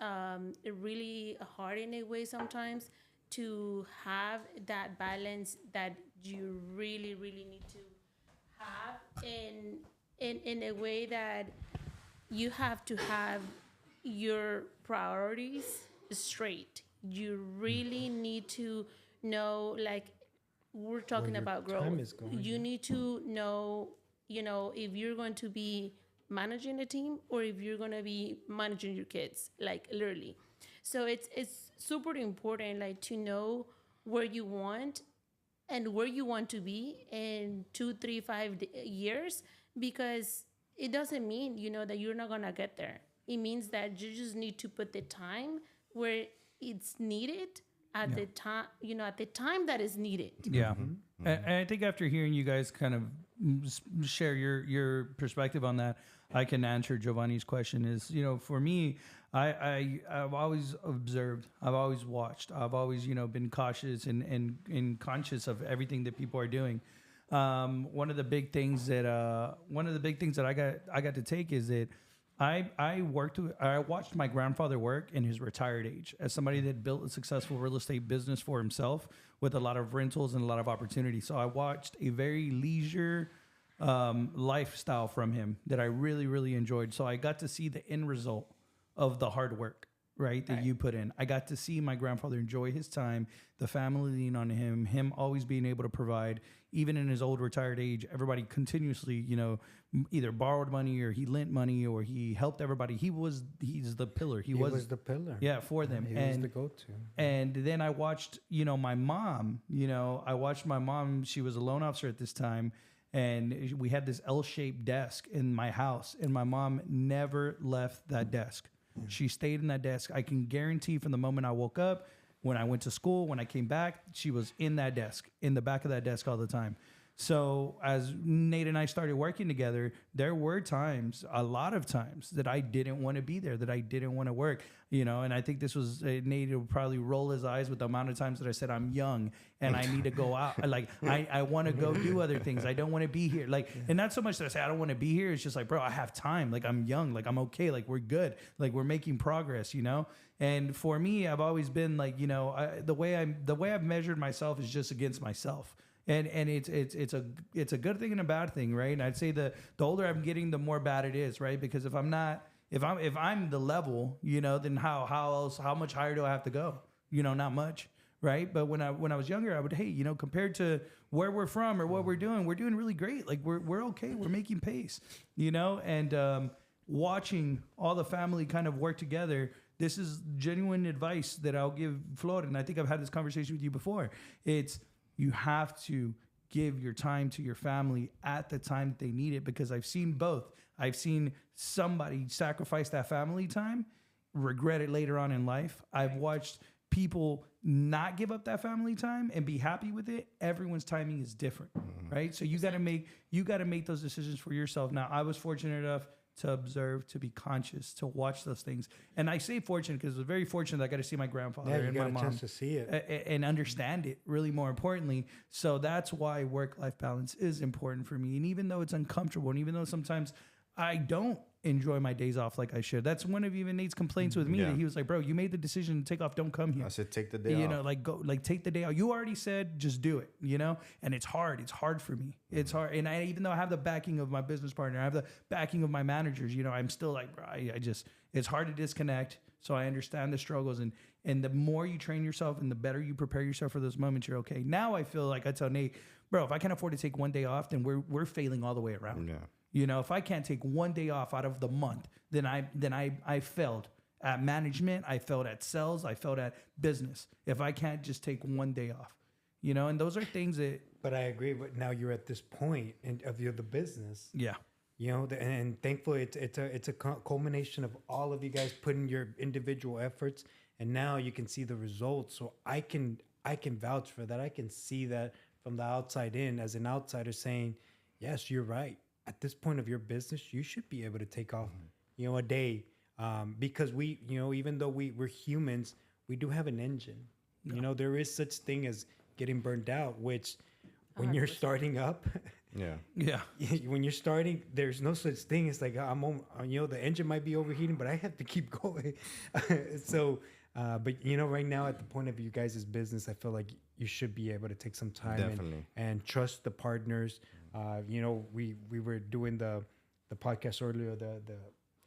really hard in a way sometimes to have that balance that you really, really need to have in a way that you have to have your priorities straight. You really need to know, like we're talking about growth. You need to know, you know, if you're going to be managing a team or if you're going to be managing your kids, like literally. So it's super important, like, to know where you want and where you want to be in 2, 3, 5 years, because it doesn't mean, you know, that you're not gonna get there. It means that you just need to put the time where it's needed at the time, you know, at the time that is needed. Yeah. And I think after hearing you guys kind of share your perspective on that, I can answer Jovani's question. Is, you know, for me, I've always observed, I've always watched, I've always, you know, been cautious and conscious of everything that people are doing. One of the big things that I got to take is that I watched my grandfather work in his retired age as somebody that built a successful real estate business for himself with a lot of rentals and a lot of opportunity. So I watched a very leisure lifestyle from him that I really, really enjoyed. So I got to see the end result of the hard work. right? That you put in. I got to see my grandfather enjoy his time, the family lean on him always being able to provide, even in his old retired age. Everybody continuously, either borrowed money or he lent money or he helped everybody. He's the pillar. He was the pillar. Yeah, for them. He was the go-to. And then I watched, my mom, she was a loan officer at this time. And we had this L-shaped desk in my house, and my mom never left that desk. She stayed in that desk. I can guarantee from the moment I woke up, when I went to school, when I came back, she was in that desk, in the back of that desk all the time. So as Nate and I started working together, there were times, a lot of times, that I didn't want to be there, that I didn't want to work, and I think this was, Nate would probably roll his eyes with the amount of times that I said, I'm young and I need to go out. I want to go do other things. I don't want to be here. And not so much that I say I don't want to be here. It's just like, bro, I have time. I'm young. I'm okay. We're good. We're making progress, And for me, I've always been the way I've measured myself is just against myself. And it's a good thing and a bad thing, right? And I'd say the older I'm getting, the more bad it is, right? Because if I'm the level, then how much higher do I have to go? Not much, right? But when I was younger, I would, hey, compared to where we're from or what we're doing really great. We're okay. We're making pace, and watching all the family kind of work together. This is genuine advice that I'll give Flor, and I think I've had this conversation with you before. You have to give your time to your family at the time that they need it, because I've seen both. I've seen somebody sacrifice that family time, regret it later on in life. I've watched people not give up that family time and be happy with it. Everyone's timing is different, right? So you got to make those decisions for yourself. Now, I was fortunate enough to observe, to be conscious, to watch those things. And I say fortunate because I was very fortunate that I got to see my grandfather and my mom. Chance to see it. And understand it, really more importantly. So that's why work-life balance is important for me. And even though it's uncomfortable, and even though sometimes I don't enjoy my days off like I should. That's one of even Nate's complaints with me, that he was like, bro, you made the decision to take off, don't come here. I said, take the day off. Go, take the day off. You already said, just do it, and it's hard. It's hard for me. It's hard. And even though I have the backing of my business partner, I have the backing of my managers, I'm still like, bro, it's hard to disconnect. So I understand the struggles, and the more you train yourself and the better you prepare yourself for those moments, you're okay. Now I feel like I tell Nate, bro, if I can't afford to take one day off, then we're failing all the way around. Yeah. If I can't take one day off out of the month, then I failed at management. I failed at sales. I failed at business. If I can't just take one day off, and those are things that. But I agree. But now you're at this point of the business. Yeah. And thankfully it's a culmination of all of you guys putting your individual efforts, and now you can see the results. So I can vouch for that. I can see that from the outside in, as an outsider, saying, yes, you're right. At this point of your business, you should be able to take off, a day, because we, even though we're humans, we do have an engine. No. There is such thing as getting burned out, which when you're starting up, yeah, when you're starting, there's no such thing. It's like the engine might be overheating, but I have to keep going. So, but right now at the point of you guys' business, I feel like you should be able to take some time and trust the partners. We were doing the podcast earlier, the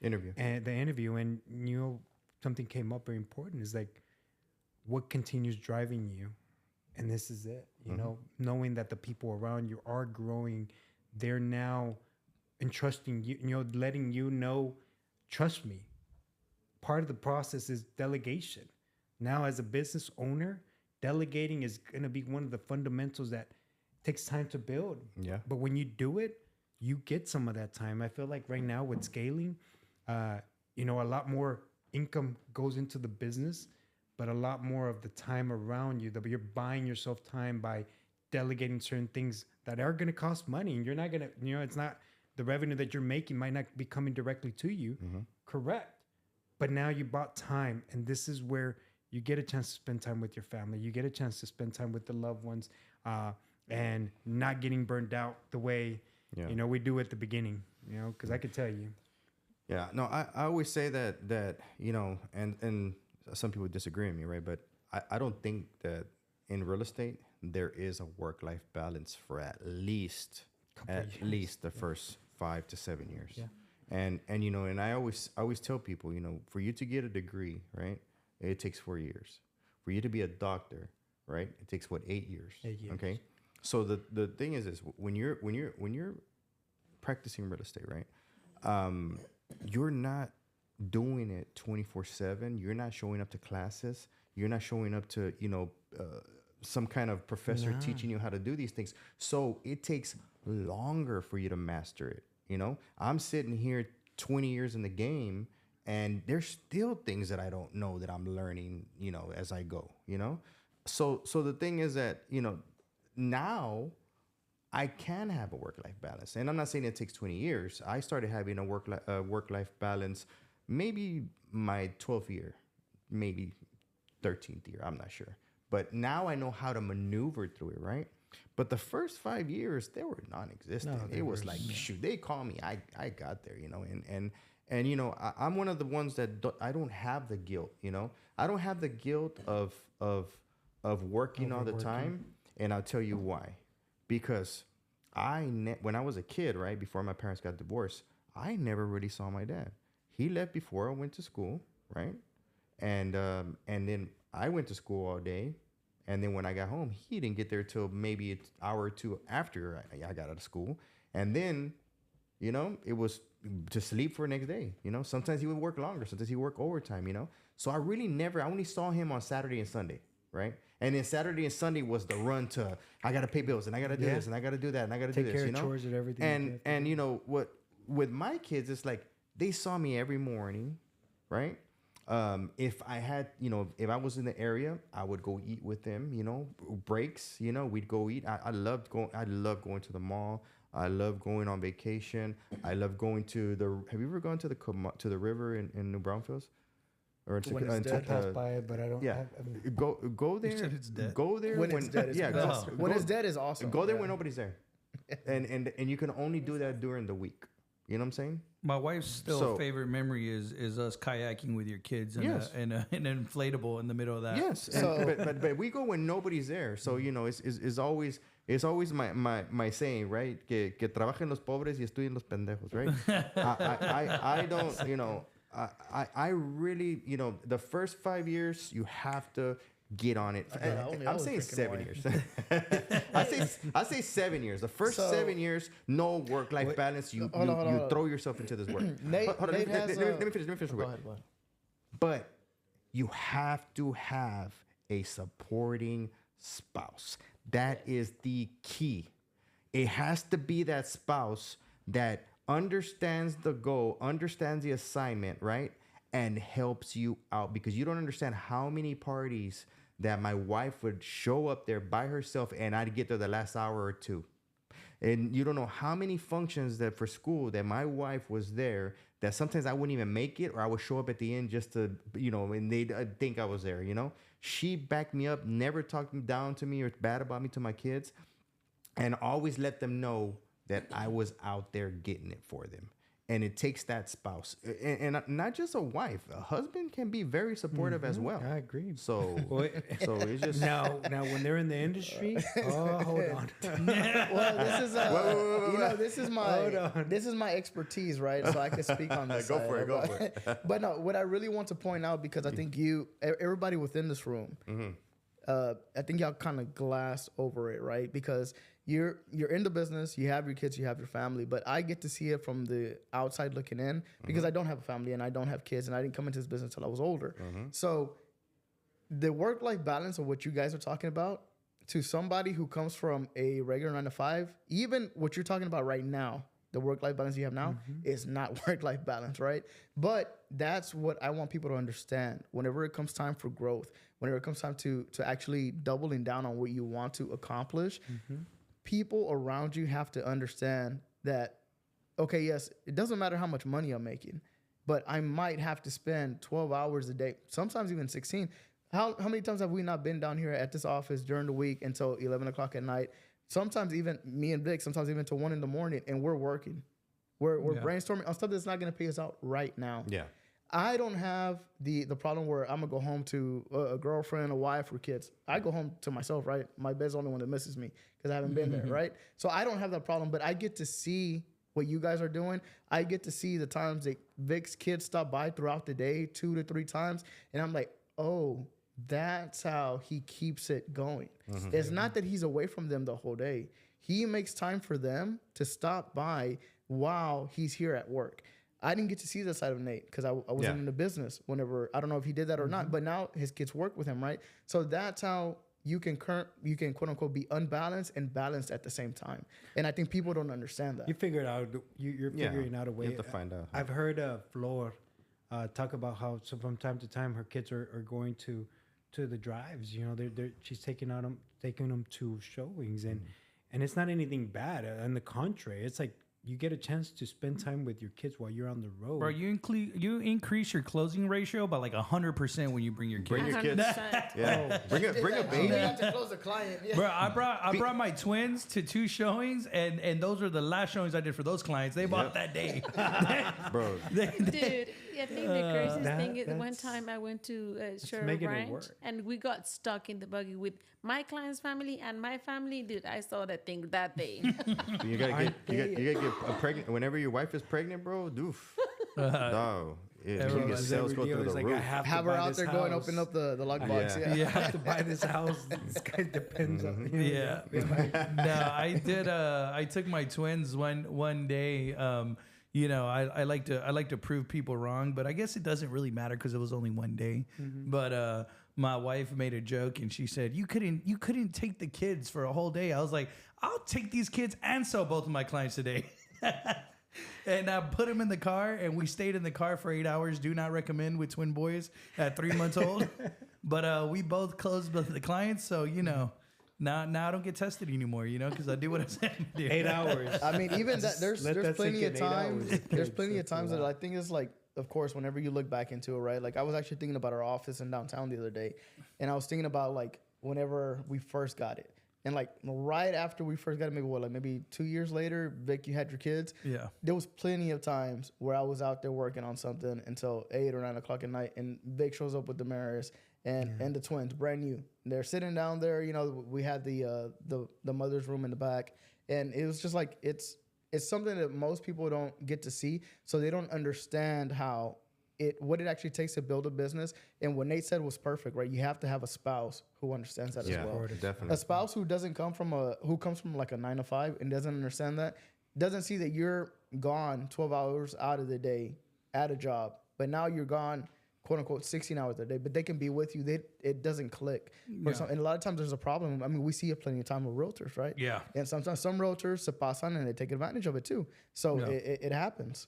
interview, and something came up very important. Is like, what continues driving you, and this is it. Knowing that the people around you are growing, they're now entrusting you. Letting trust me. Part of the process is delegation. Now, as a business owner, delegating is going to be one of the fundamentals that takes time to build. Yeah. But when you do it, you get some of that time. I feel like right now with scaling, a lot more income goes into the business, but a lot more of the time around you, that you're buying yourself time by delegating certain things that are going to cost money. And you're not going to, it's not the revenue that you're making might not be coming directly to you. Mm-hmm. Correct. But now you bought time, and this is where you get a chance to spend time with your family. You get a chance to spend time with the loved ones, and not getting burned out the way, we do at the beginning, because I could tell you. Yeah, no, I always say that, and some people disagree with me, right? But I don't think that in real estate, there is a work-life balance for at least the first 5 to 7 years. Yeah. And you know, and I always tell people, you know, for you to get a degree, right, it takes 4 years. For you to be a doctor, right, it takes what, 8 years. 8 years. Okay. So the thing is this: when you're practicing real estate, right, you're not doing it 24/7. You're not showing up to classes. You're not showing up to, you know, some kind of professor teaching you how to do these things. So it takes longer for you to master it. You know, I'm sitting here 20 years in the game, and there's still things that I don't know that I'm learning, you know, as I go, you know. So the thing is that, you know, now I can have a work-life balance. And I'm not saying it takes 20 years. I started having a work-life balance maybe my 12th year, maybe 13th year, I'm not sure. But now I know how to maneuver through it, right? But the first 5 years, they were non-existent. It was like, shoot, they call me, I got there, you know. And you know, I'm one of the ones that I don't have the guilt, you know. I don't have the guilt of working all the time. And I'll tell you why. Because when I was a kid, right, before my parents got divorced, I never really saw my dad. He left before I went to school, right? And then I went to school all day. And then when I got home, he didn't get there till maybe an hour or two after I got out of school. And then, you know, it was to sleep for the next day. You know, sometimes he would work longer. Sometimes he would work overtime, you know. So I only saw him on Saturday and Sunday, right? And then Saturday and Sunday was the run to, I got to pay bills and I got to do this and I got to do that and I got to do this, care you of know. chores and everything. And you know, what with my kids, it's like they saw me every morning, right? If I had, you know, if I was in the area, I would go eat with them, you know, breaks, you know, we'd go eat. I love going to the mall. I love going on vacation. I love going to have you ever gone to the river in New Braunfels? Or When it's dead. I passed by it, but I don't. Yeah, go there. You said it's dead. Go there When it's dead, it's awesome. When it's dead is awesome. Go there when nobody's there, and you can only do that during the week. You know what I'm saying? My wife's favorite memory is us kayaking with your kids in an inflatable in the middle of that. Yes. But we go when nobody's there. So, you know, it's always my saying, right? Que trabajen los pobres y estudien los pendejos, right? I don't, you know, I really, you know, the first 5 years you have to get on it. I'm saying 7 years. I say 7 years. The first 7 years, no work-life balance. You throw yourself into this work. Let me finish. Go ahead. But you have to have a supporting spouse. That is the key. It has to be that spouse that understands the goal, understands the assignment, right? And helps you out, because you don't understand how many parties that my wife would show up there by herself and I'd get there the last hour or two. And you don't know how many functions that for school that my wife was there that sometimes I wouldn't even make it, or I would show up at the end just to, you know, and they'd think I was there, you know. She backed me up, never talked me down to me or bad about me to my kids, and always let them know that I was out there getting it for them. And it takes that spouse, and not just a wife. A husband can be very supportive as well. I agree. So it's just now when they're in the industry. Oh, hold on. Well, this is you know, this is my expertise, right? So I can speak on this. Go for it. But no, what I really want to point out, because I think everybody within this room, I think y'all kind of glass over it, right? Because you're in the business, you have your kids, you have your family, but I get to see it from the outside looking in, because I don't have a family and I don't have kids, and I didn't come into this business till I was older. So the work-life balance of what you guys are talking about, to somebody who comes from a regular 9 to 5, even what you're talking about right now, the work-life balance you have now is not work-life balance, right? But that's what I want people to understand. Whenever it comes time for growth, whenever it comes time to actually doubling down on what you want to accomplish, people around you have to understand that, okay, yes, it doesn't matter how much money I'm making, but I might have to spend 12 hours a day, sometimes even 16. How many times have we not been down here at this office during the week until 11 o'clock at night? Sometimes even me and Vick, sometimes even till 1 in the morning, and we're working. We're brainstorming on stuff that's not going to pay us out right now. Yeah. I don't have the problem where I'm going to go home to a girlfriend, a wife, or kids. I go home to myself, right? My bed's the only one that misses me because I haven't been there, right? So I don't have that problem, but I get to see what you guys are doing, I get to see the times that Vick's kids stop by throughout the day 2 to 3 times. And I'm like, oh, that's how he keeps it going. It's not that he's away from them the whole day. He makes time for them to stop by while he's here at work. I didn't get to see that side of Nate because I wasn't in the business whenever. I don't know if he did that or not, but now his kids work with him, right? So that's how you can quote unquote be unbalanced and balanced at the same time. And I think people don't understand that. You figured out. You're figuring out a way. You have to find out. I've heard Flor talk about how from time to time her kids are going to the drives. You know, she's taking them to showings, and it's not anything bad. On the contrary, it's like you get a chance to spend time with your kids while you're on the road. Bro, you increase your closing ratio by like 100% when you bring your kids. Bring your kids. 100%. Yeah. Bring a baby. You have to close the client. Yeah. Bro, I brought my twins to 2 showings, and those are the last showings I did for those clients. They bought that day. Bro. Dude, I think the craziest thing is one that's- time I went to Sherwood making it Ranch work. and we got stuck in the buggy with my client's family and my family. Dude, I saw that thing that day. You gotta get pregnant. Whenever your wife is pregnant, bro, doof. No. You get sales go through the like, roof. I have, Have to her buy out this there house. going open up the lockbox. Yeah. Yeah. I have to buy this house. This guy depends on you. Yeah. No, I did. I took my twins one day. You know, I like to prove people wrong, but I guess it doesn't really matter because it was only one day. But my wife made a joke and she said, "You couldn't take the kids for a whole day." I was like, "I'll take these kids and sell both of my clients today." And I put them in the car, and we stayed in the car for 8 hours. Do not recommend with twin boys at 3 months old. But we both closed the clients, so you know. Now I don't get tested anymore, you know, because I do what I said to do. 8 hours. I mean, even that there's Let that plenty sink of in, 8 times. hours. There's plenty of That's a times that lot. I think it's like, of course, whenever you look back into it, right? Like I was actually thinking about our office in downtown the other day, and I was thinking about like whenever we first got it, and like right after we first got it, maybe 2 years later, Vic, you had your kids. Yeah. There was plenty of times where I was out there working on something until 8 or 9 o'clock at night, and Vic shows up with the Damaris and the twins, brand new. They're sitting down there. You know, we had the mother's room in the back, and it was just like it's something that most people don't get to see, so they don't understand what it actually takes to build a business. And what Nate said was perfect, right? You have to have a spouse who understands that as well. Definitely. A spouse who comes from like a 9 to 5 and doesn't understand that, doesn't see that you're gone 12 hours out of the day at a job, but now you're gone, quote unquote, 16 hours a day, but they can be with you. It doesn't click. And a lot of times there's a problem. I mean, we see it plenty of time with realtors, right? Yeah. And sometimes some realtors se pasan and they take advantage of it too. So it happens.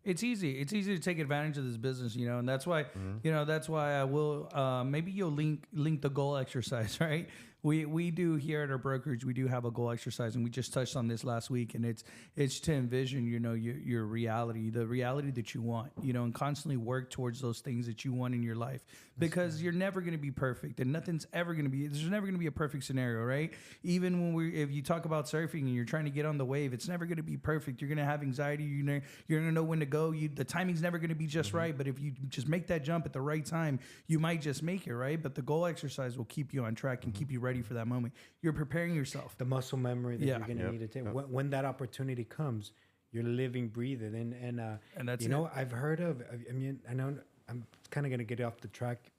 It's easy. It's easy to take advantage of this business, you know, and that's why, you know, that's why I will. Maybe you'll link the goal exercise, right? We do here at our brokerage. We do have a goal exercise, and we just touched on this last week. And it's to envision, you know, your reality, the reality that you want, you know, and constantly work towards those things that you want in your life, because you're never going to be perfect, and there's never going to be a perfect scenario, right? Even if you talk about surfing and you're trying to get on the wave, it's never going to be perfect. You're going to have anxiety. You're going to know when to go. The timing's never going to be just right. But if you just make that jump at the right time, you might just make it, right? But the goal exercise will keep you on track and keep you ready for that moment. You're preparing yourself. The muscle memory that Yeah. you're going to need to take. When that opportunity comes, you're living, breathing. And that's you know, I've heard of, I mean, I know I'm kind of going to get off the track,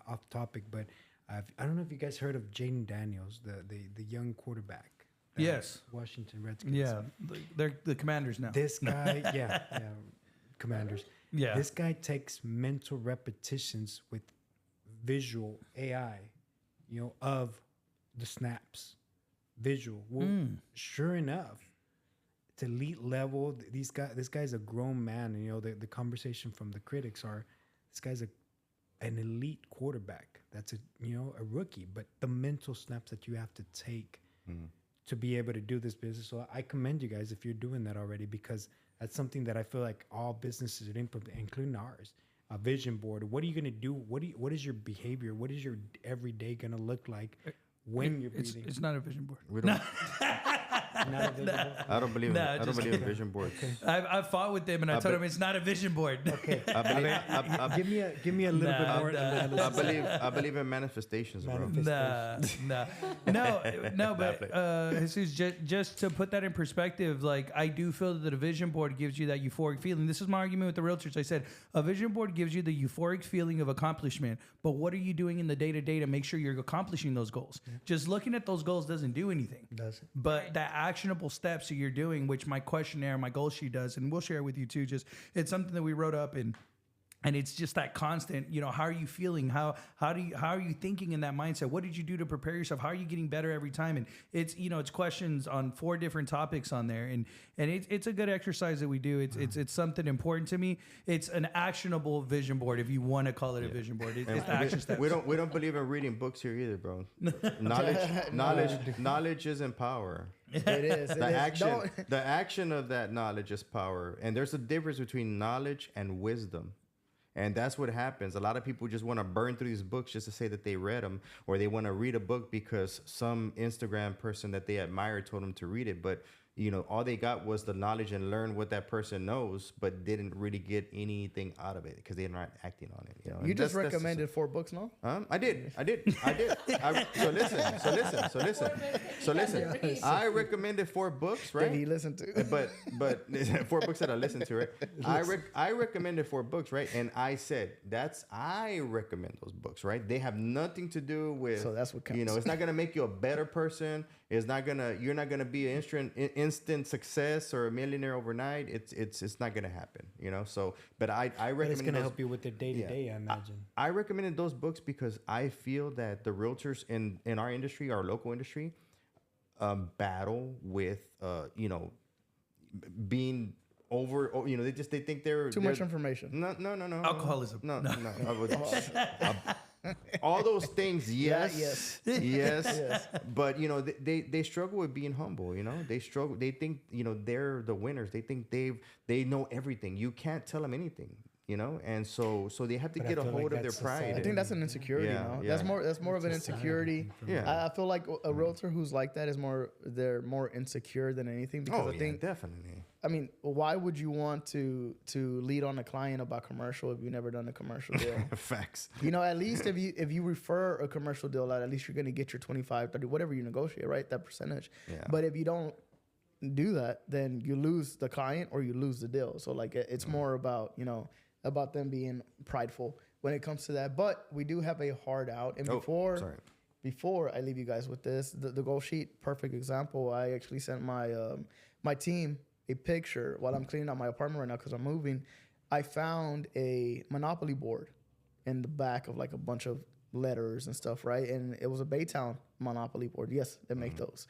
off topic, but I don't know if you guys heard of Jaden Daniels, the young quarterback. Yes. Washington Redskins. Yeah, they're the Commanders now. This guy, yeah, Commanders. Yeah. This guy takes mental repetitions with visual AI, you know, of the snaps. Visual. Well, sure enough, it's elite level. This guy's a grown man. And, you know, the conversation from the critics are, this guy's an elite quarterback. That's a rookie. But the mental snaps that you have to take to be able to do this business. So I commend you guys if you're doing that already, because that's something that I feel like all businesses should implement, including ours. A vision board. What are you going to do? What is your behavior? What is your everyday going to look like when you're breathing? It's not a vision board. We don't. Not a vision board? I don't believe in, Nah, I don't just believe in vision boards. I've fought with them and I told them it's not a vision board. Okay. I believe, Give me a little bit Nah, more. I believe in manifestations, bro. No, but Jesus, just to put that in perspective, like I do feel that the vision board gives you that euphoric feeling. This is my argument with the realtors. I said a vision board gives you the euphoric feeling of accomplishment, but what are you doing in the day to day to make sure you're accomplishing those goals? Yeah. Just looking at those goals doesn't do anything. Doesn't. But that actionable steps that you're doing, which my questionnaire, my goal sheet does, and we'll share with you too. Just it's something that we wrote up and it's just that constant, how are you feeling? How are you thinking in that mindset? What did you do to prepare yourself? How are you getting better every time? And it's, it's questions on 4 different topics on there. And it's a good exercise that we do. It's something important to me. It's an actionable vision board, if you want to call it a vision board. It's action steps. We don't believe in reading books here either, bro. Knowledge isn't power. It is. The action of that knowledge is power. And there's a difference between knowledge and wisdom. And that's what happens. A lot of people just want to burn through these books just to say that they read them, or they want to read a book because some Instagram person that they admire told them to read it. But, all they got was the knowledge and learn what that person knows, but didn't really get anything out of it because they're not acting on it. You just recommended 4 books, no? I did. So listen. I recommended 4 books, right? That he listened to. But 4 books that I listened to, right? I recommended 4 books, right? And I said I recommend those books, right? They have nothing to do with. So that's what counts. It's not gonna make you a better person. You're not gonna be an instant success or a millionaire overnight. It's not gonna happen. So, but I recommend. But it's gonna help you with the day to day, I imagine. I recommended those books because I feel that the realtors in our industry, our local industry, battle with being over. They think they're too much information. No. Alcoholism. No. All those things, yes. But they struggle with being humble. They struggle. They think they're the winners. They think they know everything. You can't tell them anything. And so they have to get a hold of their pride. I think that's an insecurity. That's more of an insecurity. I feel like a realtor who's like that they're more insecure than anything, because I think definitely. I mean, why would you want to lead on a client about commercial if you've never done a commercial deal? Facts. At least if you refer a commercial deal out, at least you're going to get your 25, 30, whatever you negotiate, right? That percentage. Yeah. But if you don't do that, then you lose the client or you lose the deal. So like it's more about, about them being prideful when it comes to that. But we do have a hard out. And before I leave you guys with this, the goal sheet, perfect example. I actually sent my team a picture while I'm cleaning out my apartment right now because I'm moving. I found a Monopoly board in the back of like a bunch of letters and stuff, right? And it was a Baytown Monopoly board. Yes, they make those.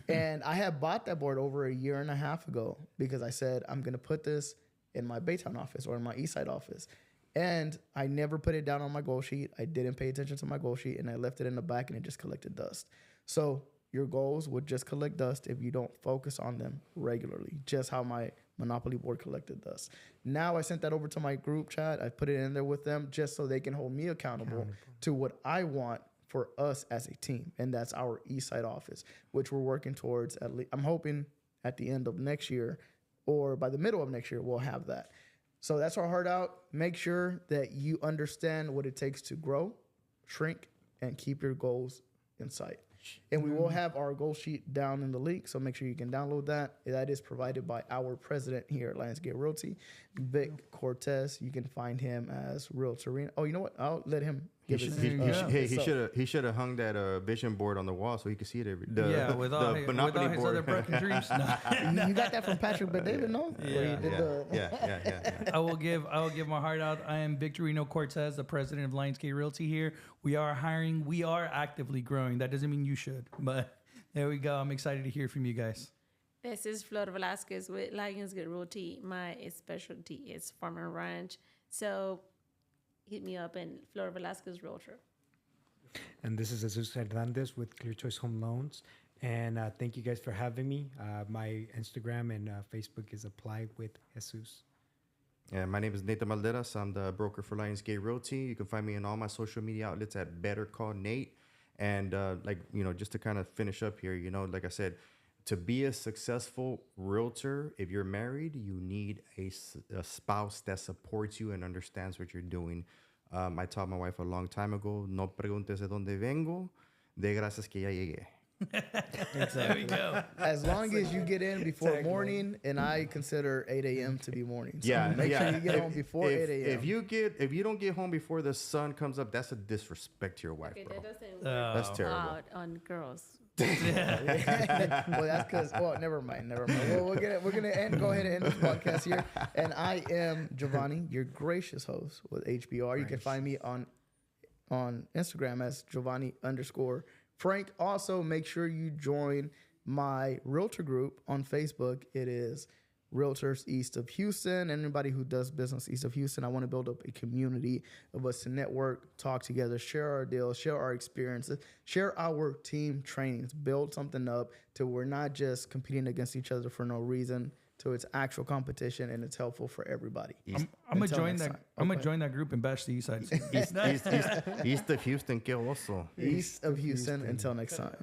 And I had bought that board over a year and a half ago because I said, I'm going to put this in my Baytown office or in my Eastside office. And I never put it down on my goal sheet. I didn't pay attention to my goal sheet, and I left it in the back and it just collected dust. So your goals would just collect dust if you don't focus on them regularly, just how my Monopoly board collected dust. Now I sent that over to my group chat. I put it in there with them just so they can hold me accountable to what I want for us as a team. And that's our Eastside office, which we're working towards. I'm hoping at the end of next year or by the middle of next year, we'll have that. So that's our heart out. Make sure that you understand what it takes to grow, shrink, and keep your goals in sight. And we will have our goal sheet down in the link, so make sure you can download that. That is provided by our president here at Lionsgate Realty, Vick Cortez. You can find him as Realtor. Oh, you know what? I'll let him give he should have hung that vision board on the wall so he could see it every day. With all his other broken dreams. You got that from Patrick Bet-David, no? Yeah. I will give my heart out. I am Victorino Cortez, the president of Lionsgate Realty here. We are hiring. We are actively growing. That doesn't mean you should, but there we go. I'm excited to hear from you guys. This is Flor Velasquez with Lionsgate Realty. My specialty is farm and ranch. So hit me up in Flor Velasquez Realtor. And this is Jesus Hernandez with Clear Choice Home Loans. And thank you guys for having me. My Instagram and Facebook is Apply with Jesus. Yeah, my name is Nathan Malderas. I'm the broker for Lionsgate Realty. You can find me on all my social media outlets at Better Call Nate. And just to kind of finish up here, like I said, to be a successful realtor, if you're married, you need a spouse that supports you and understands what you're doing. I taught my wife a long time ago, no preguntes de dónde vengo, de gracias que ya llegué. There we go. As long as you get in before morning, and I consider 8 a.m. to be morning. So Yeah, make sure you get home before 8 a.m. If you don't get home before the sun comes up, that's a disrespect to your wife, Okay, bro. that doesn't That's work terrible. out on girls. Well, that's because. Well, never mind. Well, we're gonna go ahead and end this podcast here. And I am Jovani, your gracious host with HBR. You can find me on Instagram as Jovani_Frank. Also, make sure you join my realtor group on Facebook. It is Realtors East of Houston. Anybody who does business east of Houston, I want to build up a community of us to network, talk together, share our deals, share our experiences, share our team trainings, build something up to we're not just competing against each other for no reason, to it's actual competition and it's helpful for everybody. I'm gonna Until join next that. time. I'm gonna Okay. join that group and bash the east side. East of Houston, que oso. East of Houston. Until next time.